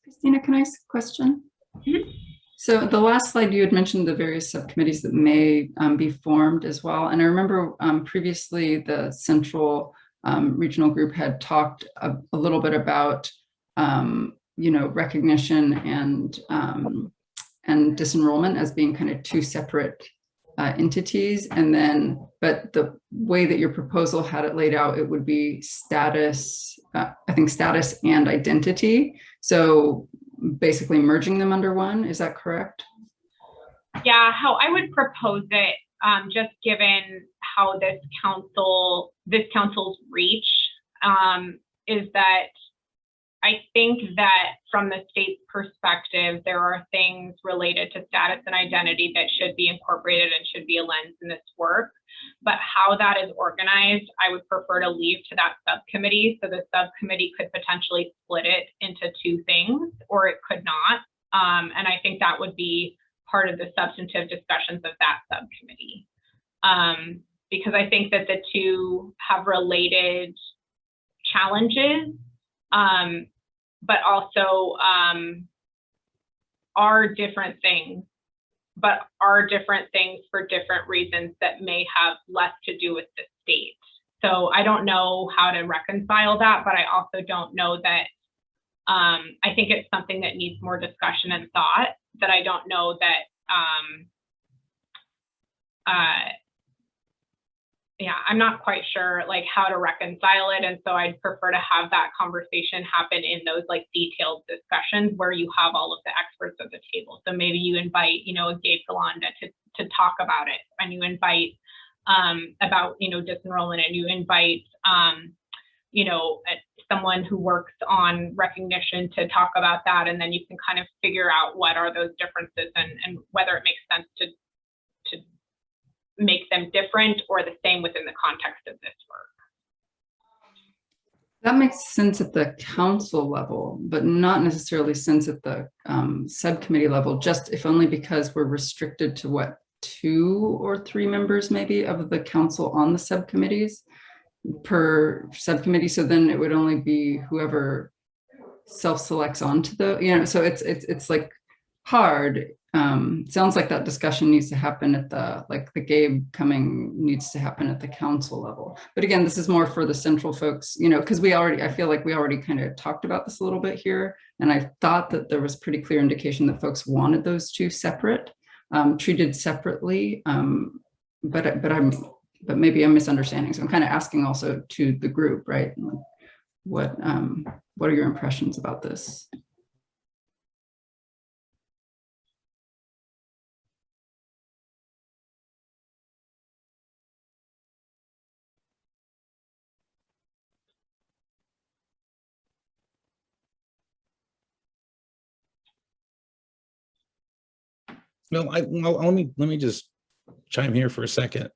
Christina, can I ask a question? Mm-hmm. So the last slide, you had mentioned the various subcommittees that may be formed as well. And I remember previously the Central Regional Group had talked a little bit about, recognition and disenrollment as being kind of two separate entities. And then, but the way that your proposal had it laid out, it would be status, I think status and identity. So basically merging them under one, is that correct? Yeah, how I would propose it, just given how this council's reach is that I think that from the state's perspective, there are things related to status and identity that should be incorporated and should be a lens in this work. But how that is organized, I would prefer to leave to that subcommittee. So the subcommittee could potentially split it into two things, or it could not. And I think that would be part of the substantive discussions of that subcommittee. Because I think that the two have related challenges, but also are different things, but are different things for different reasons that may have less to do with the state. So I don't know how to reconcile that, but I also don't know that, I think it's something that needs more discussion and thought, that I don't know that, yeah, I'm not quite sure like how to reconcile it. And so I'd prefer to have that conversation happen in those like detailed discussions where you have all of the experts at the table. So maybe you invite, a Gabe Galanda to talk about it, and you invite about, disenrollment, and you invite, someone who works on recognition to talk about that. And then you can kind of figure out what are those differences and whether it makes sense to make them different or the same within the context of this work. That makes sense at the council level, but not necessarily sense at the subcommittee level, just if only because we're restricted to what, 2 or 3 members maybe of the council on the subcommittees. per subcommittee. So then it would only be whoever self-selects onto the, so it's like hard. Sounds like that discussion needs to happen at the Gabe coming needs to happen at the council level. But again, this is more for the central folks, because I feel like we already kind of talked about this a little bit here. And I thought that there was pretty clear indication that folks wanted those two separate, treated separately. But maybe I'm misunderstanding. So I'm kind of asking also to the group, right? What are your impressions about this? No, let me just chime here for a second.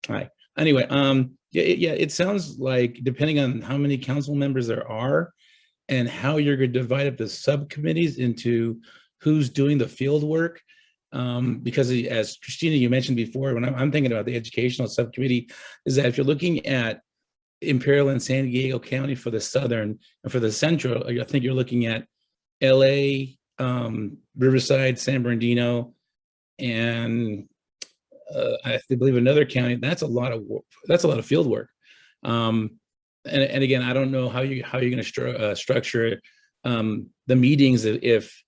All right. Anyway, yeah, it sounds like depending on how many council members there are and how you're going to divide up the subcommittees into who's doing the field work. Because as Christina, you mentioned before, when I'm thinking about the educational subcommittee, is that if you're looking at Imperial and San Diego County for the southern and for the central, I think you're looking at LA, Riverside, San Bernardino, and I believe another county. That's a lot of field work. And again, I don't know how you're going to structure the meetings if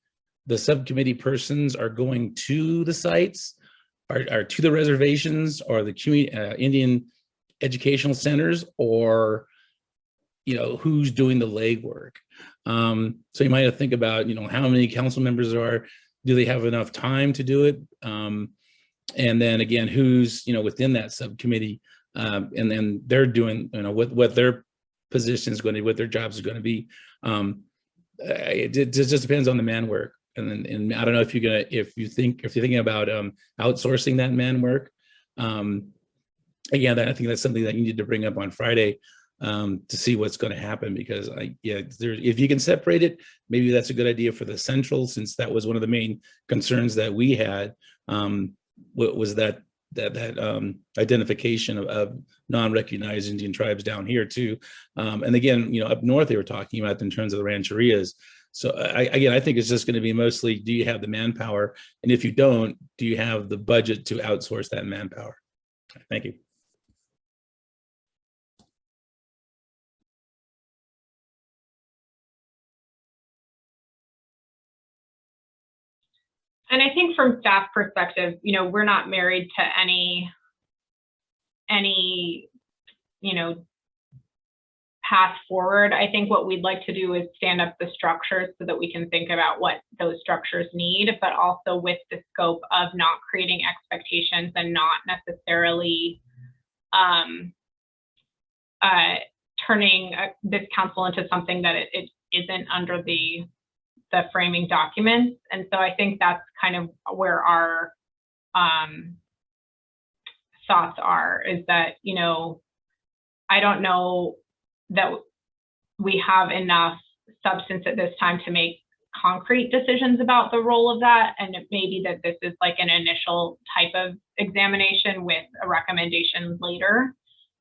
the subcommittee persons are going to the sites, are to the reservations, or the community Indian educational centers, or who's doing the legwork. So you might have to think about how many council members there are. Do they have enough time to do it? And then again, who's within that subcommittee, and then they're doing what their position is going to be, what their jobs are going to be. It just depends on the man work. And I don't know if you're thinking about outsourcing that man work. Again, I think that's something that you need to bring up on Friday to see what's going to happen, because if you can separate it, maybe that's a good idea for the central, since that was one of the main concerns that we had. What was that identification of non-recognized Indian tribes down here too. And again, up north they were talking about in terms of the rancherias. So I think it's just going to be mostly, do you have the manpower? And if you don't, do you have the budget to outsource that manpower? Thank you. And I think from staff perspective, we're not married to any path forward. I think what we'd like to do is stand up the structures so that we can think about what those structures need, but also with the scope of not creating expectations and not necessarily turning this council into something that it isn't under the framing documents. And so I think that's kind of where our thoughts are, is that, I don't know that we have enough substance at this time to make concrete decisions about the role of that. And it may be that this is like an initial type of examination with a recommendation later.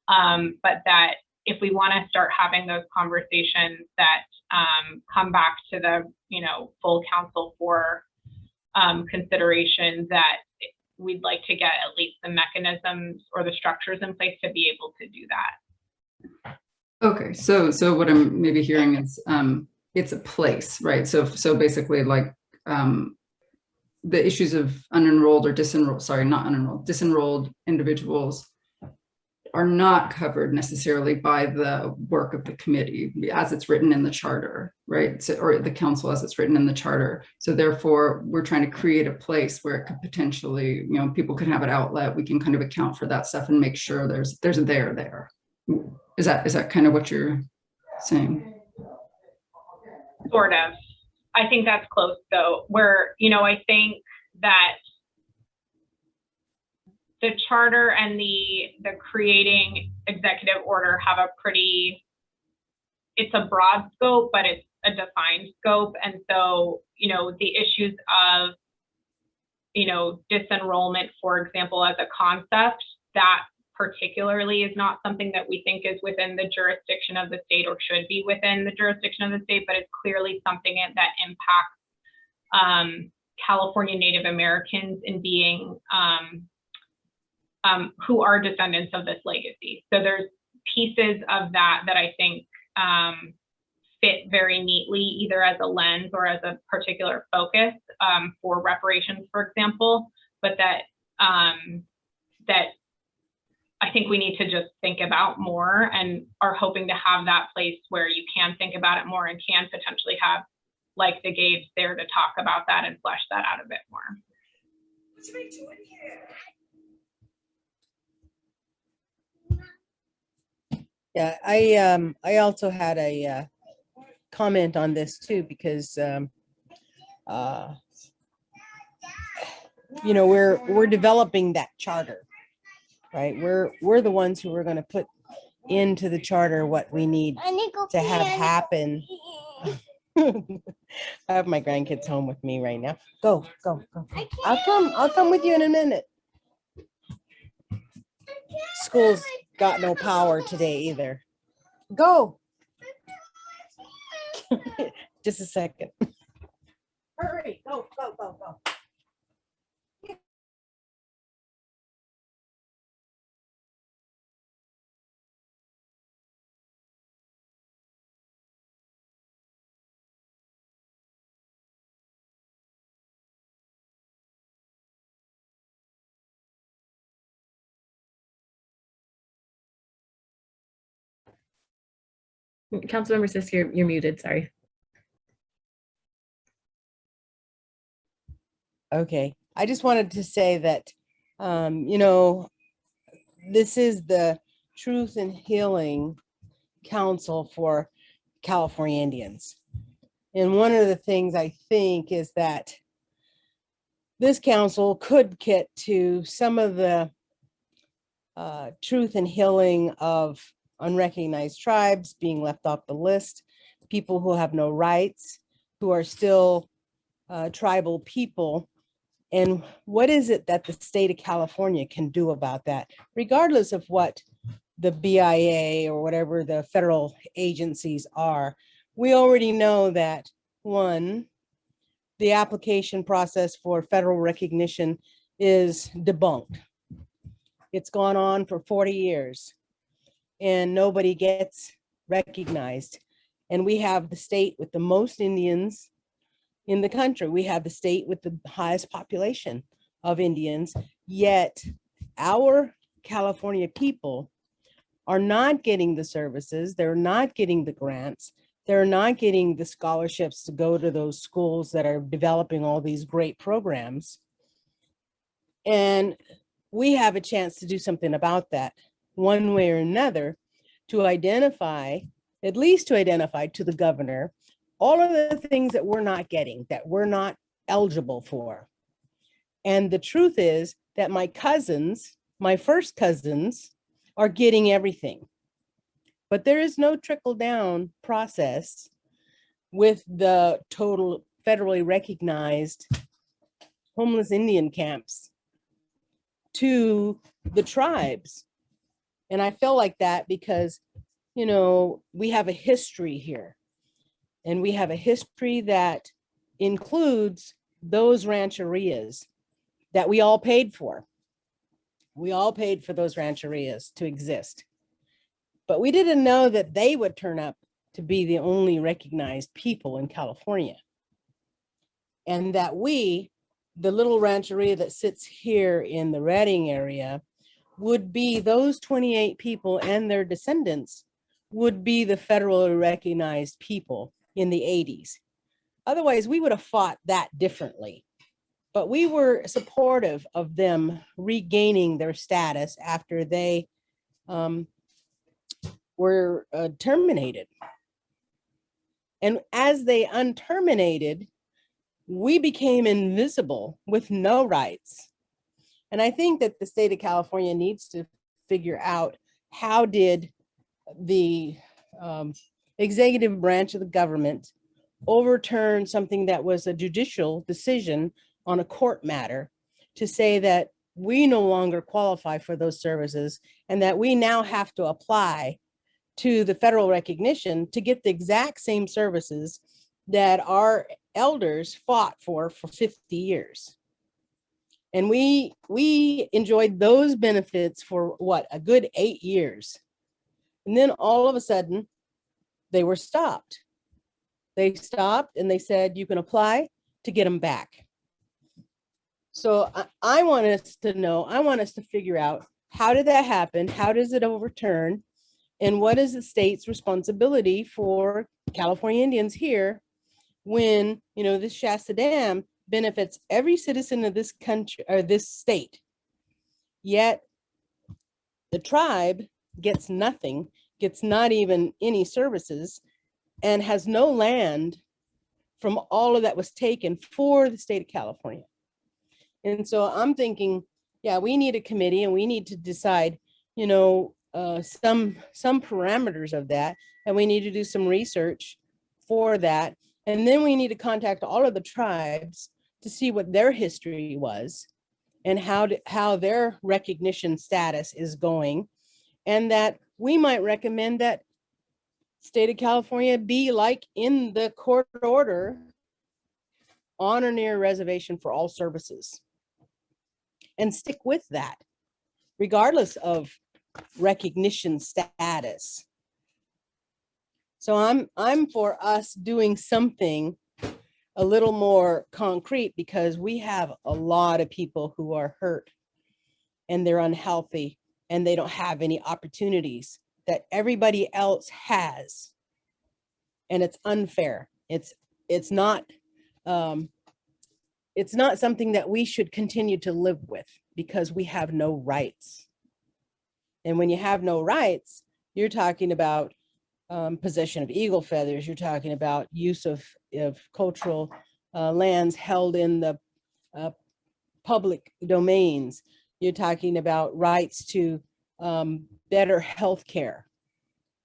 But that if we want to start having those conversations that come back to the full council for consideration, that we'd like to get at least the mechanisms or the structures in place to be able to do that. Okay, so what I'm maybe hearing is it's a place, right? So basically, like the issues of unenrolled or disenrolled, sorry, not unenrolled, disenrolled individuals are not covered necessarily by the work of the committee as it's written in the charter, right? So, or the council as it's written in the charter. So therefore, we're trying to create a place where it could potentially, people can have an outlet. We can kind of account for that stuff and make sure there's a there. Is that kind of what you're saying? Sort of. I think that's close though, where, I think that the charter and the creating executive order have it's a broad scope, but it's a defined scope. And so, the issues of, disenrollment, for example, as a concept, that particularly is not something that we think is within the jurisdiction of the state or should be within the jurisdiction of the state, but it's clearly something that impacts California Native Americans in being who are descendants of this legacy. So there's pieces of that I think fit very neatly, either as a lens or as a particular focus for reparations, for example, but that I think we need to just think about more, and are hoping to have that place where you can think about it more and can potentially have, like the Gabes there, to talk about that and flesh that out a bit more. What are we doing here? Yeah, I also had a comment on this too, because you know, we're developing that charter, right? We're the ones who are going to put into the charter what we need to have happen. I have my grandkids home with me right now. Go. I'll come with you in a minute. School's got no power today either. Go. Just a second. Hurry, go. Councilmember Sis, you're muted, sorry. Okay, I just wanted to say that, you know, this is the Truth and Healing Council for California Indians. And one of the things I think is that this council could get to some of the truth and healing of unrecognized tribes being left off the list, people who have no rights, who are still tribal people. And what is it that the state of California can do about that, regardless of what the BIA or whatever the federal agencies are? We already know that, one, the application process for federal recognition is debunked. It's gone on for 40 years and nobody gets recognized. And we have the state with the most Indians in the country. We have the state with the highest population of Indians, yet our California people are not getting the services. They're not getting the grants. They're not getting the scholarships to go to those schools that are developing all these great programs. And we have a chance to do something about that one way or another, to identify, at least to identify to the governor, all of the things that we're not getting, that we're not eligible for. And the truth is that my cousins, my first cousins, are getting everything. But there is no trickle down process with the total federally recognized homeless Indian camps to the tribes. And I feel like that because, you know, we have a history here. And we have a history that includes those rancherias that we all paid for. We all paid for those rancherias to exist. But we didn't know that they would turn up to be the only recognized people in California. And that we, the little rancheria that sits here in the Redding area, would be those 28 people and their descendants would be the federally recognized people in the 80s. Otherwise, we would have fought that differently. But we were supportive of them regaining their status after they were terminated. And as they unterminated, we became invisible with no rights. And I think that the state of California needs to figure out, how did the executive branch of the government overturn something that was a judicial decision on a court matter to say that we no longer qualify for those services and that we now have to apply to the federal recognition to get the exact same services that our elders fought for 50 years. And we enjoyed those benefits for what, a good 8 years. And then all of a sudden they were stopped. They stopped and they said, you can apply to get them back. So I want us to know, I want us to figure out, how did that happen? How does it overturn? And what is the state's responsibility for California Indians here when, you know, this Shasta Dam benefits every citizen of this country or this state, yet the tribe gets nothing, gets not even any services, and has no land from all of that was taken for the state of California. And so I'm thinking, yeah, we need a committee and we need to decide, you know, some parameters of that, and we need to do some research for that. And then we need to contact all of the tribes to see what their history was and how their recognition status is going. And that we might recommend that state of California be like in the court order, on or near reservation for all services, and stick with that, regardless of recognition status. So I'm for us doing something a little more concrete, because we have a lot of people who are hurt and they're unhealthy and they don't have any opportunities that everybody else has. And it's unfair. It's not something that we should continue to live with, because we have no rights. And when you have no rights, you're talking about possession of eagle feathers. You're talking about use of cultural lands held in the public domains. You're talking about rights to better health care.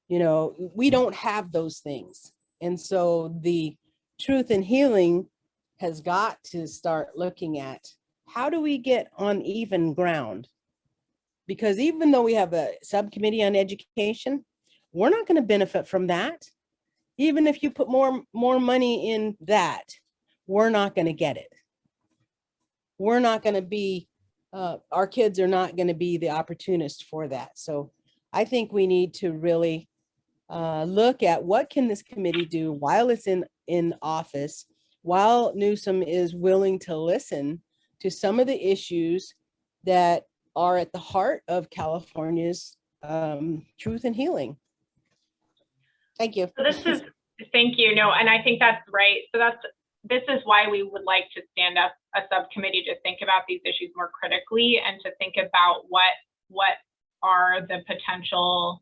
You know, we don't have those things. And so the Truth and Healing has got to start looking at, how do we get on even ground? Because even though we have a subcommittee on education, we're not going to benefit from that. Even if you put more money in that, we're not going to get it. We're not going to be, our kids are not going to be the opportunists for that. So I think we need to really look at what can this committee do while it's in office, while Newsom is willing to listen to some of the issues that are at the heart of California's truth and healing. Thank you. So thank you. No, and I think that's right. So this is why we would like to stand up a subcommittee to think about these issues more critically and to think about what are the potential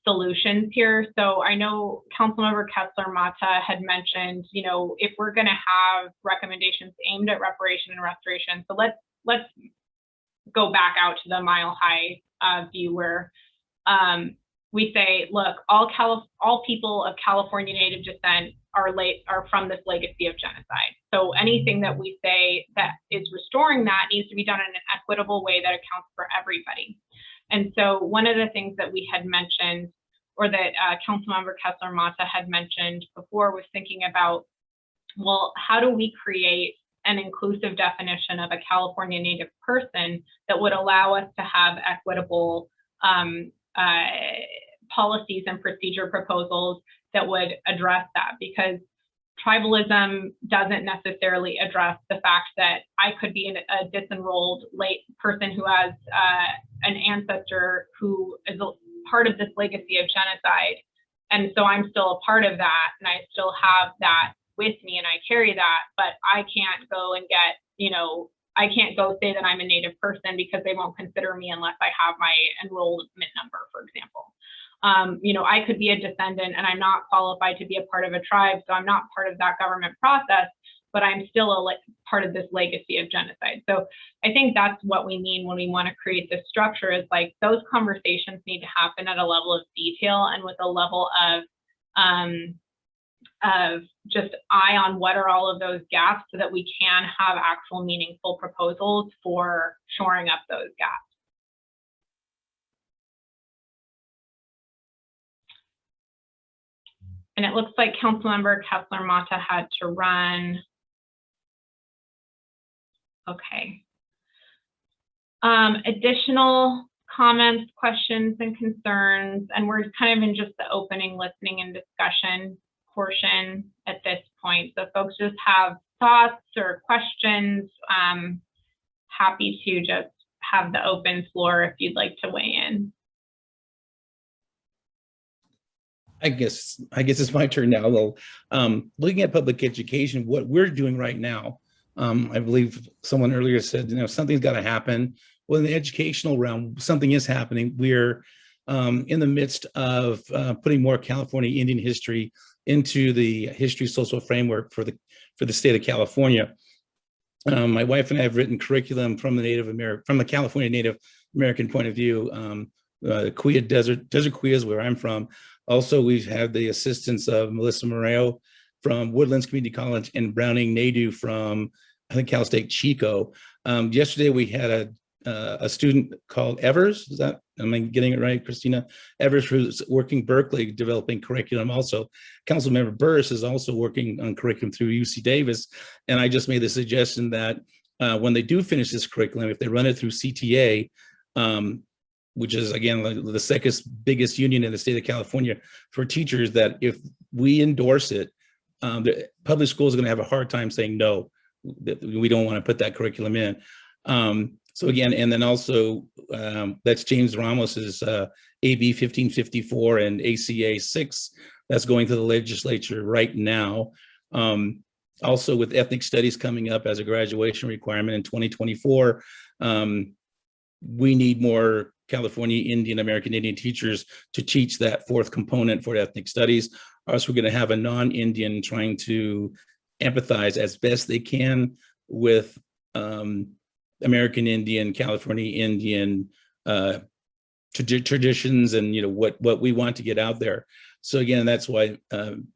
solutions here. So I know Councilmember Kessler Mata had mentioned, you know, if we're going to have recommendations aimed at reparation and restoration. So let's go back out to the Mile High view, where we say, look, all people of California native descent are from this legacy of genocide. So anything that we say that is restoring that needs to be done in an equitable way that accounts for everybody. And so one of the things that we had mentioned, or that Councilmember Kessler Mata had mentioned before, was thinking about, well, how do we create an inclusive definition of a California native person that would allow us to have equitable policies and procedure proposals that would address that? Because tribalism doesn't necessarily address the fact that I could be a disenrolled late person who has an ancestor who is a part of this legacy of genocide. And so I'm still a part of that, and I still have that with me, and I carry that, but I can't go and get, you know, I can't go say that I'm a native person, because they won't consider me unless I have my enrollment number, for example. You know, I could be a descendant and I'm not qualified to be a part of a tribe, so I'm not part of that government process, but I'm still a part of this legacy of genocide. So I think that's what we mean when we want to create this structure, is like those conversations need to happen at a level of detail and with a level of of just eye on what are all of those gaps so that we can have actual meaningful proposals for shoring up those gaps. And it looks like Councilmember Kessler-Mata had to run. Okay. Additional comments, questions, and concerns, and we're kind of in just the opening, listening, and discussion portion at this point. So folks just have thoughts or questions, happy to just have the open floor if you'd like to weigh in. I guess it's my turn now. Well, looking at public education, what we're doing right now, I believe someone earlier said, something's got to happen. Well, in the educational realm, something is happening. We're in the midst of putting more California Indian history into the history social framework for the state of California. My wife and I have written curriculum from the California Native American point of view. Kuya Desert Kuya is where I'm from. Also, we've had the assistance of Melissa Moreo from Woodlands Community College and Browning Nadu from, I think, Cal State Chico. Yesterday, we had a student called Evers. Am I getting it right, Christina? Evers, who's working Berkeley, developing curriculum. Also, Councilmember Burris is also working on curriculum through UC Davis. And I just made the suggestion that when they do finish this curriculum, if they run it through CTA, which is, again, the second biggest union in the state of California for teachers, that if we endorse it, the public schools are going to have a hard time saying no, that we don't want to put that curriculum in. So again, and then also that's James Ramos's AB 1554 and ACA 6 that's going to the legislature right now. Also with ethnic studies coming up as a graduation requirement in 2024, we need more California Indian, American Indian teachers to teach that fourth component for ethnic studies, or else we're going to have a non-Indian trying to empathize as best they can with American Indian, California Indian traditions, and what we want to get out there. So again, that's why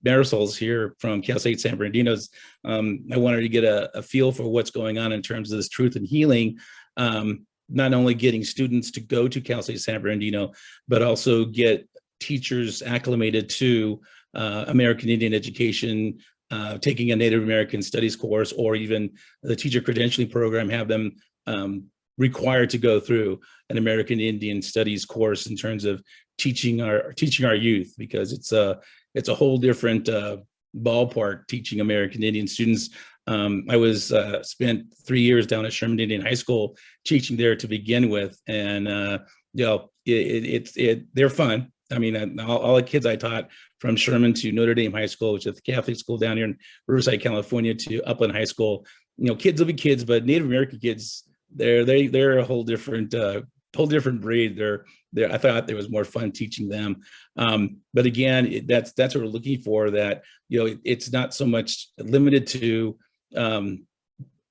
Marisol's here from Cal State San Bernardino's. I wanted to get a feel for what's going on in terms of this truth and healing. Not only getting students to go to Cal State San Bernardino, but also get teachers acclimated to American Indian education, taking a Native American studies course, or even the teacher credentialing program, have them required to go through an American Indian studies course in terms of teaching our youth, because it's a whole different ballpark teaching American Indian students. I was spent 3 years down at Sherman Indian High School teaching there to begin with, and they're fun. I mean, all the kids I taught from Sherman to Notre Dame High School, which is the Catholic school down here in Riverside, California, to Upland High School. Kids will be kids, but Native American kids, they're a whole different breed. I thought there was more fun teaching them. But again, that's what we're looking for. That it's not so much limited to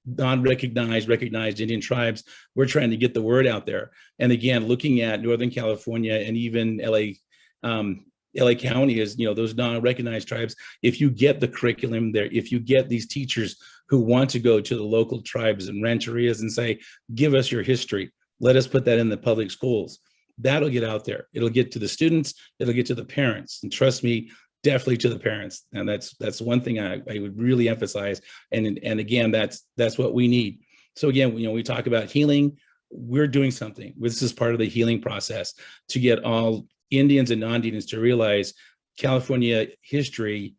non-recognized, recognized Indian tribes. We're trying to get the word out there. And again, looking at Northern California and even LA County is, those non-recognized tribes. If you get the curriculum there, if you get these teachers who want to go to the local tribes and rancherias and say, give us your history, let us put that in the public schools, that'll get out there. It'll get to the students, it'll get to the parents. And trust me, definitely to the parents. And that's one thing I would really emphasize. And again, that's what we need. So again, we talk about healing. We're doing something. This is part of the healing process to get all Indians and non-Indians to realize California history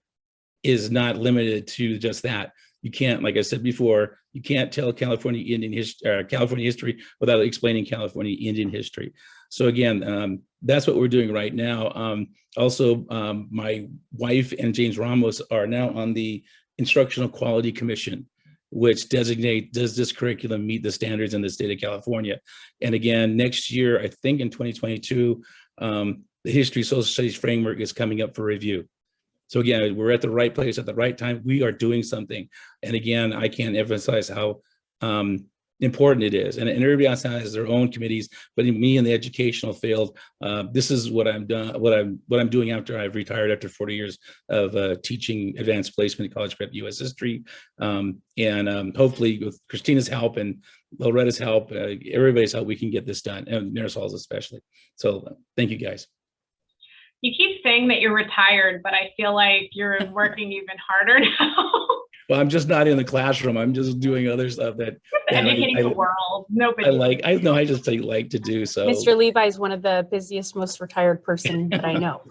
is not limited to just that. You can't, like I said before, you can't tell California history without explaining California Indian history. So again, that's what we're doing right now. Also, my wife and James Ramos are now on the Instructional Quality Commission, which does this curriculum meet the standards in the state of California? And again, next year, I think in 2022, the History Social Studies Framework is coming up for review. So again, we're at the right place at the right time. We are doing something. And again, I can't emphasize how important it is. And everybody else has their own committees, but in me in the educational field, this is what I'm doing after I've retired after 40 years of teaching advanced placement in college prep US history. Hopefully with Christina's help and Loretta's help, everybody's help, we can get this done, and Marisol's especially. So thank you guys. You keep saying that you're retired, but I feel like you're working even harder now. Well, I'm just not in the classroom. I'm just doing other stuff that educating the world. Nobody. I just like to do. So Mr. Levi is one of the busiest, most retired person that I know.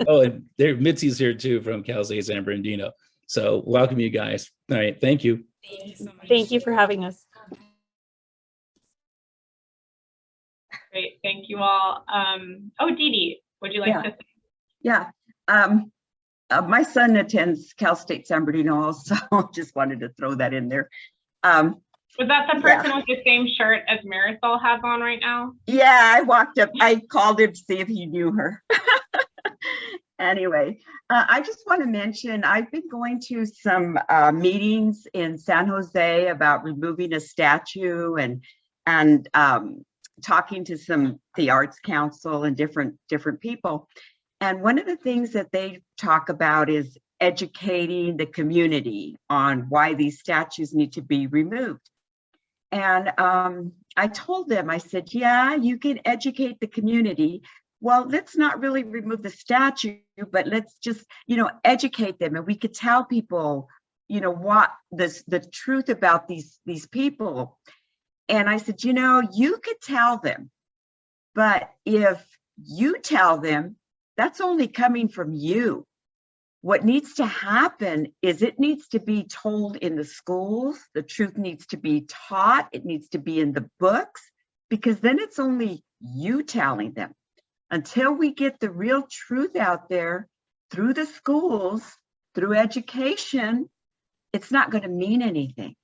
Oh, and there, Mitzi's here too from Cal State San Bernardino. So welcome you guys. All right, thank you. Thank you so much. Thank you for having us. Great, thank you all. Oh, Dee Dee, would you like to say? Yeah. My son attends Cal State San Bernardino also. Just wanted to throw that in there. Was that the person with the same shirt as Marisol has on right now? Yeah, I walked up. I called him to see if he knew her. Anyway, I just want to mention, I've been going to some meetings in San Jose about removing a statue and talking to the Arts Council and different people. And one of the things that they talk about is educating the community on why these statues need to be removed. And I told them, I said, yeah, you can educate the community. Well, let's not really remove the statue, but let's just, educate them. And we could tell people, what the truth about these people. And I said, you could tell them, but if you tell them, that's only coming from you. What needs to happen is it needs to be told in the schools. The truth needs to be taught. It needs to be in the books, because then it's only you telling them. Until we get the real truth out there through the schools, through education, it's not going to mean anything.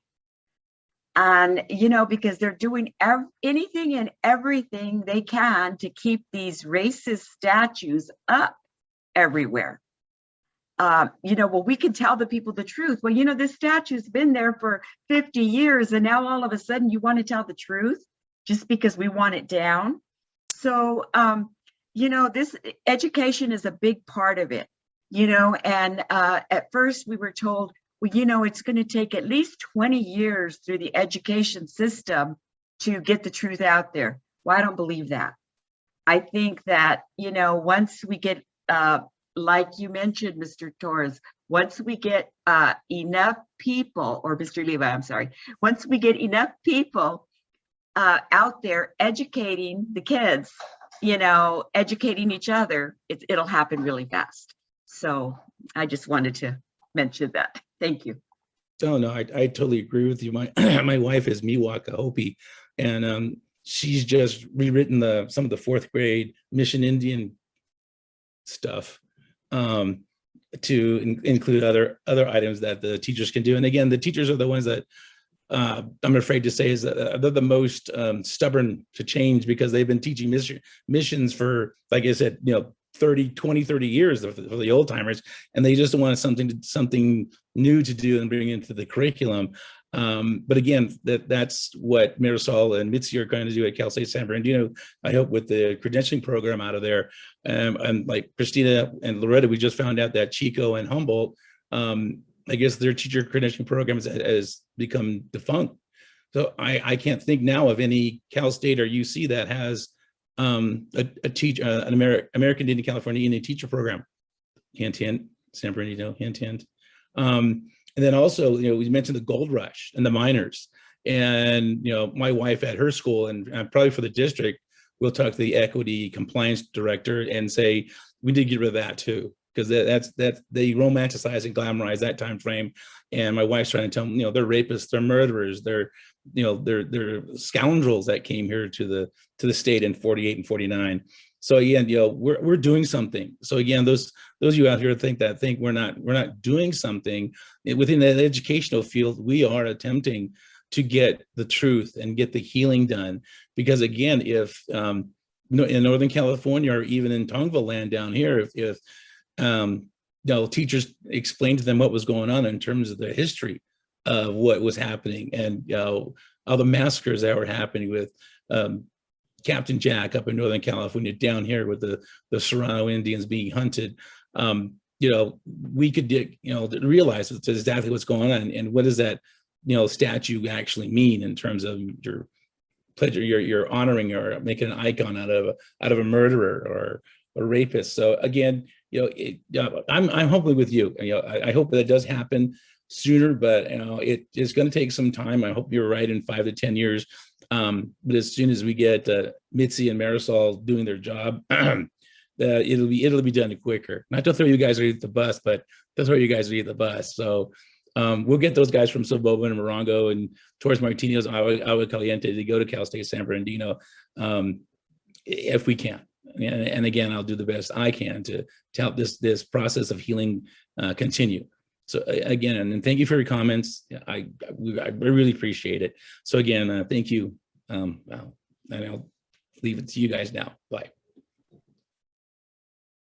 And, because they're doing anything and everything they can to keep these racist statues up everywhere. Well, we can tell the people the truth. Well, this statue's been there for 50 years, and now all of a sudden you want to tell the truth just because we want it down. So, this education is a big part of it, and at first we were told, well, it's going to take at least 20 years through the education system to get the truth out there. Well, I don't believe that. I think that, once we get, like you mentioned, Mr. Torres, once we get enough people, or Mr. Levi, I'm sorry, once we get enough people out there educating the kids, educating each other, it'll happen really fast. So I just wanted to mention that. Thank you. Oh, no, I totally agree with you. My wife is Miwaka Hopi, and she's just rewritten some of the 4th grade Mission Indian stuff to include other items that the teachers can do. And again, the teachers are the ones that I'm afraid to say is that they're the most stubborn to change, because they've been teaching missions for, like I said, 30 years for the old timers, and they just want something new to do and bring into the curriculum. But again, that's what Marisol and Mitzi are going to do at Cal State San Bernardino, I hope, with the credentialing program out of there. And like Christina and Loretta, we just found out that Chico and Humboldt, I guess their teacher credentialing program has become defunct. So I can't think now of any Cal State or UC that has a teacher, an American Indian California Indian teacher program. Hint, hint, San Bernardino, hint, hint. And then also, we mentioned the gold rush and the miners. And, my wife at her school, and probably for the district, we'll talk to the equity compliance director and say, we need to get rid of that too, because that's they romanticize and glamorize that time frame. And my wife's trying to tell them, they're rapists, they're murderers, they're scoundrels that came here to the state in 48 and 49. So again, we're doing something. So again, those of you out here think we're not doing something within the educational field. We are attempting to get the truth and get the healing done. Because again, if in Northern California, or even in Tongva land down here, if teachers explained to them what was going on in terms of the history of what was happening, and all the massacres that were happening with Captain Jack up in Northern California, down here with the Serrano Indians being hunted. We could realize it's exactly what's going on, and what does that statue actually mean in terms of your pleasure, you're honoring or making an icon out of a murderer or a rapist. So again, I'm hoping with you. I hope that does happen sooner, but it is going to take some time. I hope you're right in 5 to 10 years. But as soon as we get Mitzi and Marisol doing their job, it'll be done quicker. Not to throw you guys underneath the bus, but to throw you guys underneath the bus. So we'll get those guys from Soboban and Morongo and Torres Martinez, Agua Caliente to go to Cal State San Bernardino if we can. And again, I'll do the best I can to help this process of healing continue. So again, and thank you for your comments. I really appreciate it. So again, thank you. And I'll leave it to you guys now. Bye.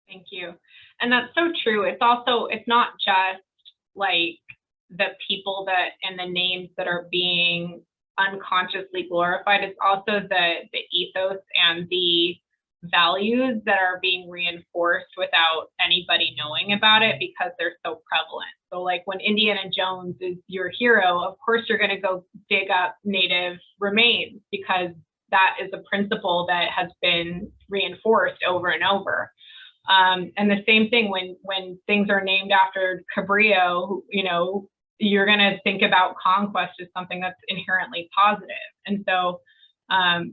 Thank you. And that's so true. It's not just like the people that and the names that are being unconsciously glorified. It's also the ethos and the values that are being reinforced without anybody knowing about it because they're so prevalent. So like when Indiana Jones is your hero, of course you're going to go dig up Native remains because that is a principle that has been reinforced over and over. And the same thing when things are named after Cabrillo, you're going to think about conquest as something that's inherently positive. And so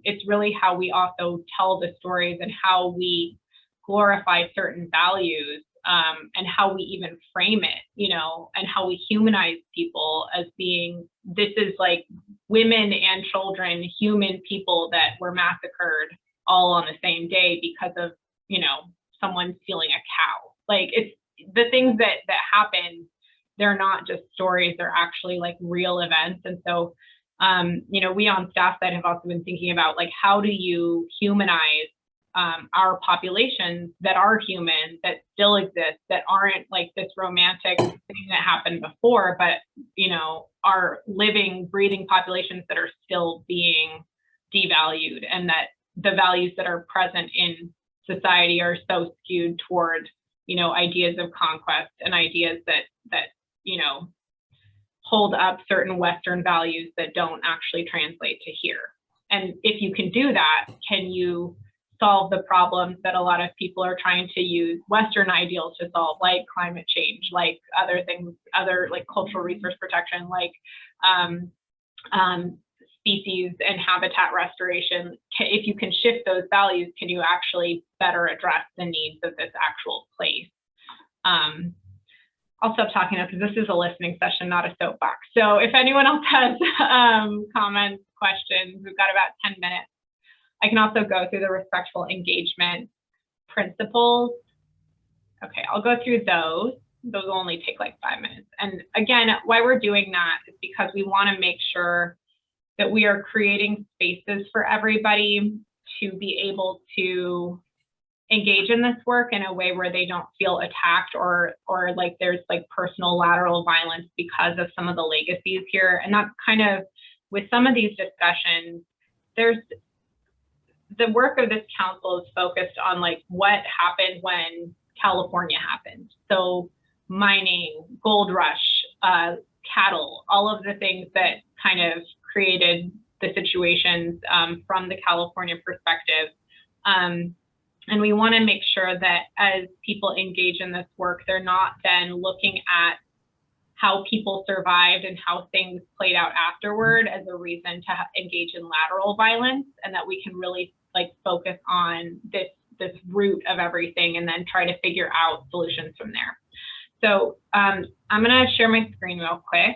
it's really how we also tell the stories and how we glorify certain values and how we even frame it, and how we humanize people as being, this is like women and children, human people that were massacred all on the same day because of, someone stealing a cow. Like it's the things that happen, they're not just stories, they're actually like real events. And so we on staff side have also been thinking about like, how do you humanize our populations that are human, that still exist, that aren't like this romantic thing that happened before, but, are living, breathing populations that are still being devalued, and that the values that are present in society are so skewed toward, ideas of conquest and ideas that hold up certain Western values that don't actually translate to here. And if you can do that, can you solve the problems that a lot of people are trying to use Western ideals to solve, like climate change, like other things, other like cultural resource protection, like species and habitat restoration? If you can shift those values, can you actually better address the needs of this actual place? I'll stop talking now because this is a listening session, not a soapbox. So if anyone else has comments, questions, we've got about 10 minutes. I can also go through the respectful engagement principles. Okay, I'll go through those. Those will only take like 5 minutes. And again, why we're doing that is because we want to make sure that we are creating spaces for everybody to be able to engage in this work in a way where they don't feel attacked or like there's like personal lateral violence because of some of the legacies here. And that's kind of, with some of these discussions, there's the work of this council is focused on like what happened when California happened. So mining, gold rush, cattle, all of the things that kind of created the situations from the California perspective. And we want to make sure that as people engage in this work, they're not then looking at how people survived and how things played out afterward as a reason to engage in lateral violence, and that we can really like focus on this root of everything and then try to figure out solutions from there. So I'm gonna share my screen real quick.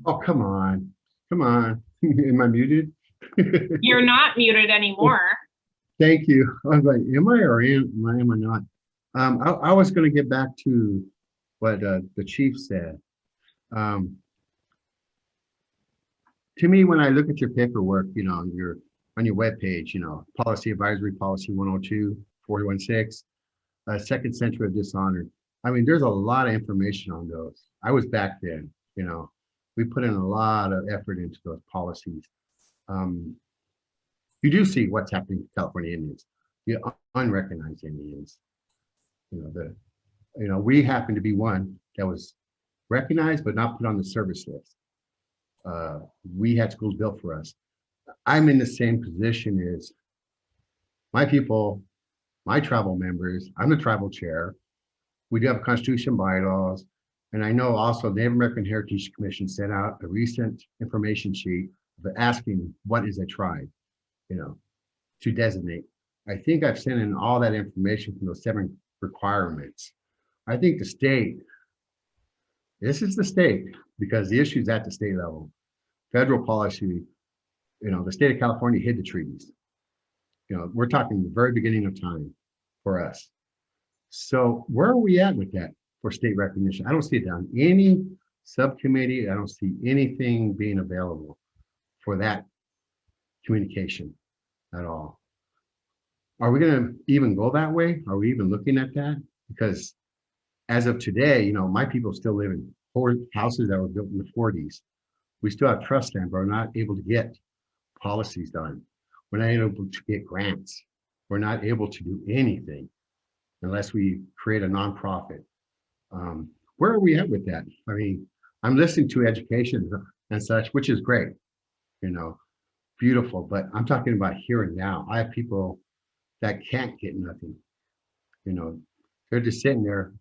Oh, come on. Am I muted? You're not muted anymore. Thank you. I was like, am I not? I was going to get back to what the chief said. To me, when I look at your paperwork, on your webpage, policy advisory policy 102, 416, second century of dishonor. I mean, there's a lot of information on those. I was back then, we put in a lot of effort into those policies. you do see what's happening to California Indians, the unrecognized Indians. We happen to be one that was recognized but not put on the service list. We had schools built for us. I'm in the same position as my people, my tribal members. I'm the tribal chair. We do have a constitution, bylaws, and I know also the Native American Heritage Commission sent out a recent information sheet asking what is a tribe, to designate. I think I've sent in all that information from those 7 requirements. I think the state, this is the state, because the issue is at the state level. Federal policy, the state of California hid the treaties. We're talking the very beginning of time for us. So where are we at with that for state recognition? I don't see it on any subcommittee. I don't see anything being available for that communication at all. Are we going to even go that way? Are we even looking at that? Because as of today, my people still live in houses that were built in the 40s. We still have trust land, but we're not able to get policies done. We're not able to get grants. We're not able to do anything unless we create a nonprofit. Where are we at with that? I mean, I'm listening to education and such, which is great, beautiful, but I'm talking about here and now. I have people that can't get nothing. They're just sitting there,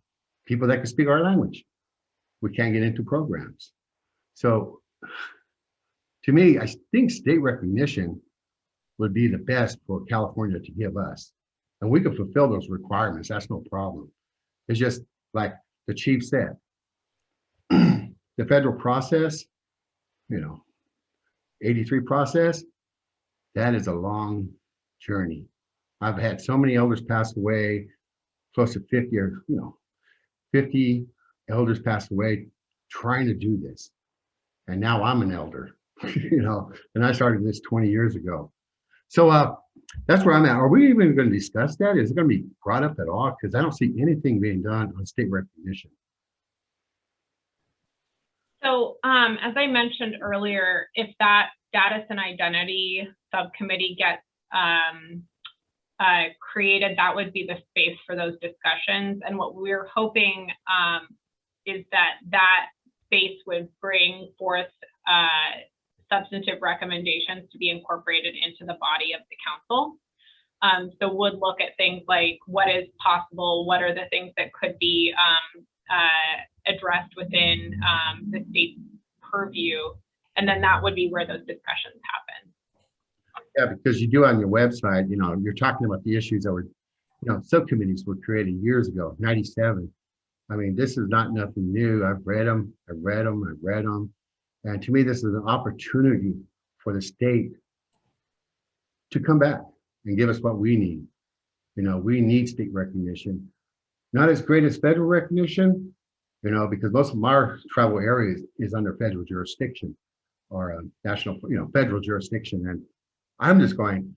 people that can speak our language. We can't get into programs. So to me, I think state recognition would be the best for California to give us. And we can fulfill those requirements, that's no problem. It's just like the chief said, the federal process, 83 process, that is a long journey. I've had so many elders pass away, close to 50 or 50 elders pass away trying to do this. And now I'm an elder, and I started this 20 years ago. So that's where I'm at. Are we even going to discuss that? Is it going to be brought up at all? Because I don't see anything being done on state recognition. So as I mentioned earlier, if that status and identity subcommittee gets created, that would be the space for those discussions. And what we're hoping is that space would bring forth substantive recommendations to be incorporated into the body of the council. So would look at things like what is possible, what are the things that could be addressed within the state's purview, and then that would be where those discussions happen. Yeah, because you do on your website, you're talking about the issues that were, subcommittees were created years ago, 97. I mean, this is not nothing new. I've read them. And to me, this is an opportunity for the state to come back and give us what we need. We need state recognition. Not as great as federal recognition, because most of our tribal areas is under federal jurisdiction or national, federal jurisdiction. And I'm just going,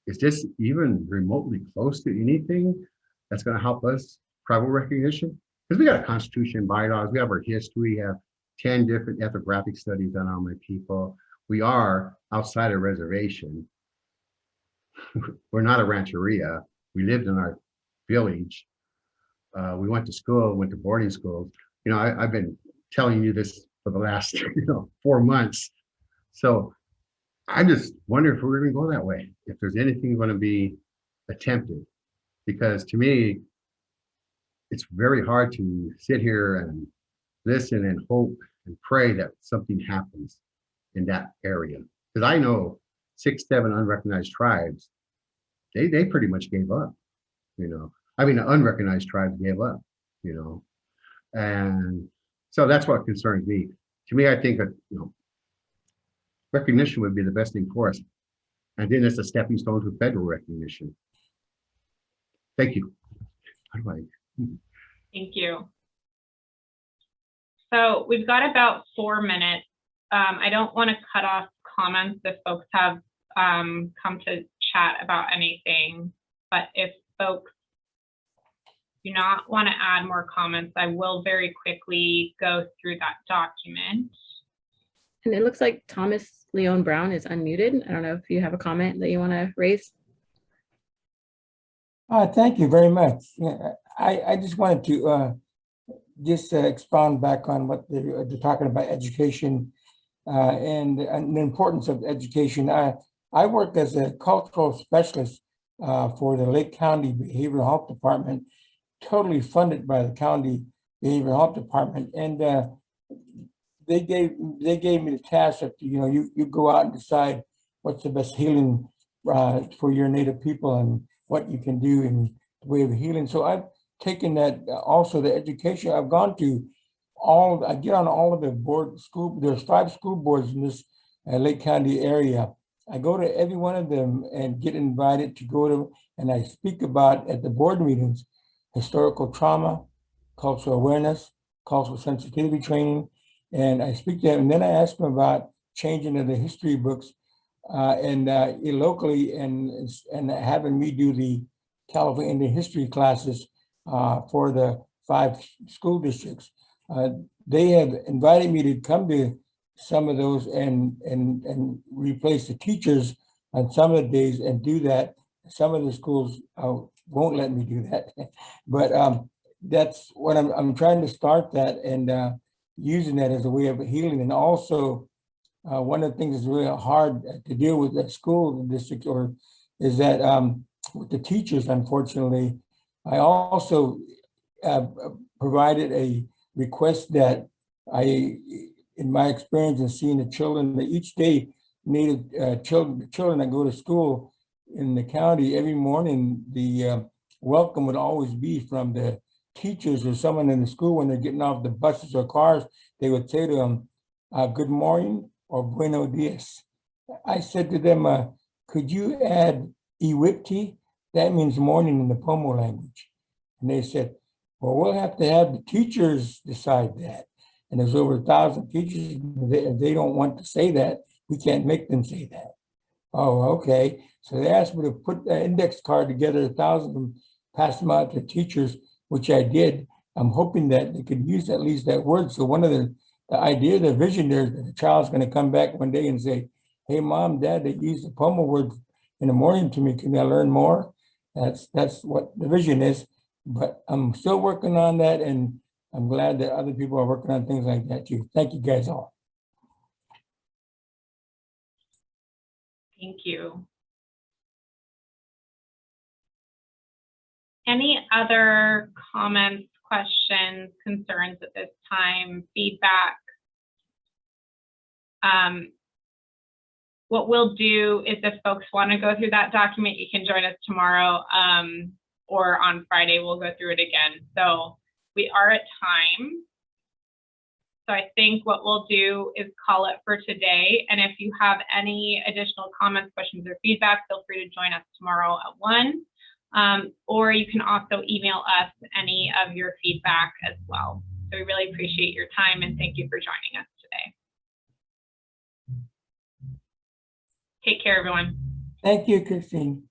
is this even remotely close to anything that's going to help us tribal recognition? Because we got a constitution, bylaws, we have our history, we have 10 different ethnographic studies done on my people. We are outside a reservation. We're not a rancheria. We lived in our village. We went to school, went to boarding schools. I've been telling you this for the last 4 months. So I just wonder if we're going to go that way, if there's anything going to be attempted, because to me, it's very hard to sit here and listen and hope and pray that something happens in that area. Because I know 6, 7 unrecognized tribes, they pretty much gave up, the unrecognized tribes gave up, and so that's what concerns me. To me, I think that, recognition would be the best thing for us. And then it's a stepping stone to federal recognition. Thank you. Thank you. So we've got about 4 minutes. I don't want to cut off comments if folks have come to chat about anything, but if folks do not want to add more comments, I will very quickly go through that document. And it looks like Thomas Leon Brown is unmuted. I don't know if you have a comment that you want to raise. Thank you very much. Yeah, I just wanted to expound back on what they're talking about education and the importance of education. I work as a cultural specialist for the Lake County Behavioral Health Department, totally funded by the county Behavioral Health Department, and they gave me the task of, you go out and decide what's the best healing for your Native people and what you can do in the way of healing. So I've taken that, also the education. I've gone to I get on all of the there's 5 school boards in this Lake County area. I go to every one of them and get invited to go to, and I speak about at the board meetings, historical trauma, cultural awareness, cultural sensitivity training, and I speak to them, and then I ask them about changing of the history books locally, and having me do the California Indian history classes for the 5 school districts. They have invited me to come to some of those and replace the teachers on some of the days and do that. Some of the schools won't let me do that, but that's what I'm trying to start that and using that as a way of healing. And also, one of the things that's really hard to deal with at school district is that with the teachers, unfortunately, I also provided a request that in my experience in seeing the children, that each day Native children that go to school in the county, every morning, the welcome would always be from the teachers or someone in the school. When they're getting off the buses or cars, they would say to them, good morning or buenos dias. I said to them, could you add iwipti? That means morning in the Pomo language. And they said, well, we'll have to have the teachers decide that. And there's over 1,000 teachers. If they don't want to say that, we can't make them say that. Oh, okay. So they asked me to put the index card together, 1,000 of them, pass them out to teachers, which I did. I'm hoping that they could use at least that word. So one of the idea, the vision there, is that the child's going to come back one day and say, hey, Mom, Dad, they used the Pomo word in the morning to me. Can I learn more? That's what the vision is. But I'm still working on that, and I'm glad that other people are working on things like that too. Thank you guys all. Thank you. Any other comments, questions, concerns at this time, feedback? What we'll do is, if folks want to go through that document, you can join us tomorrow or on Friday. We'll go through it again. So we are at time. So I think what we'll do is call it for today. And if you have any additional comments, questions, or feedback, feel free to join us tomorrow at 1. Or you can also email us any of your feedback as well. So we really appreciate your time, and thank you for joining us today. Take care, everyone. Thank you, Christine.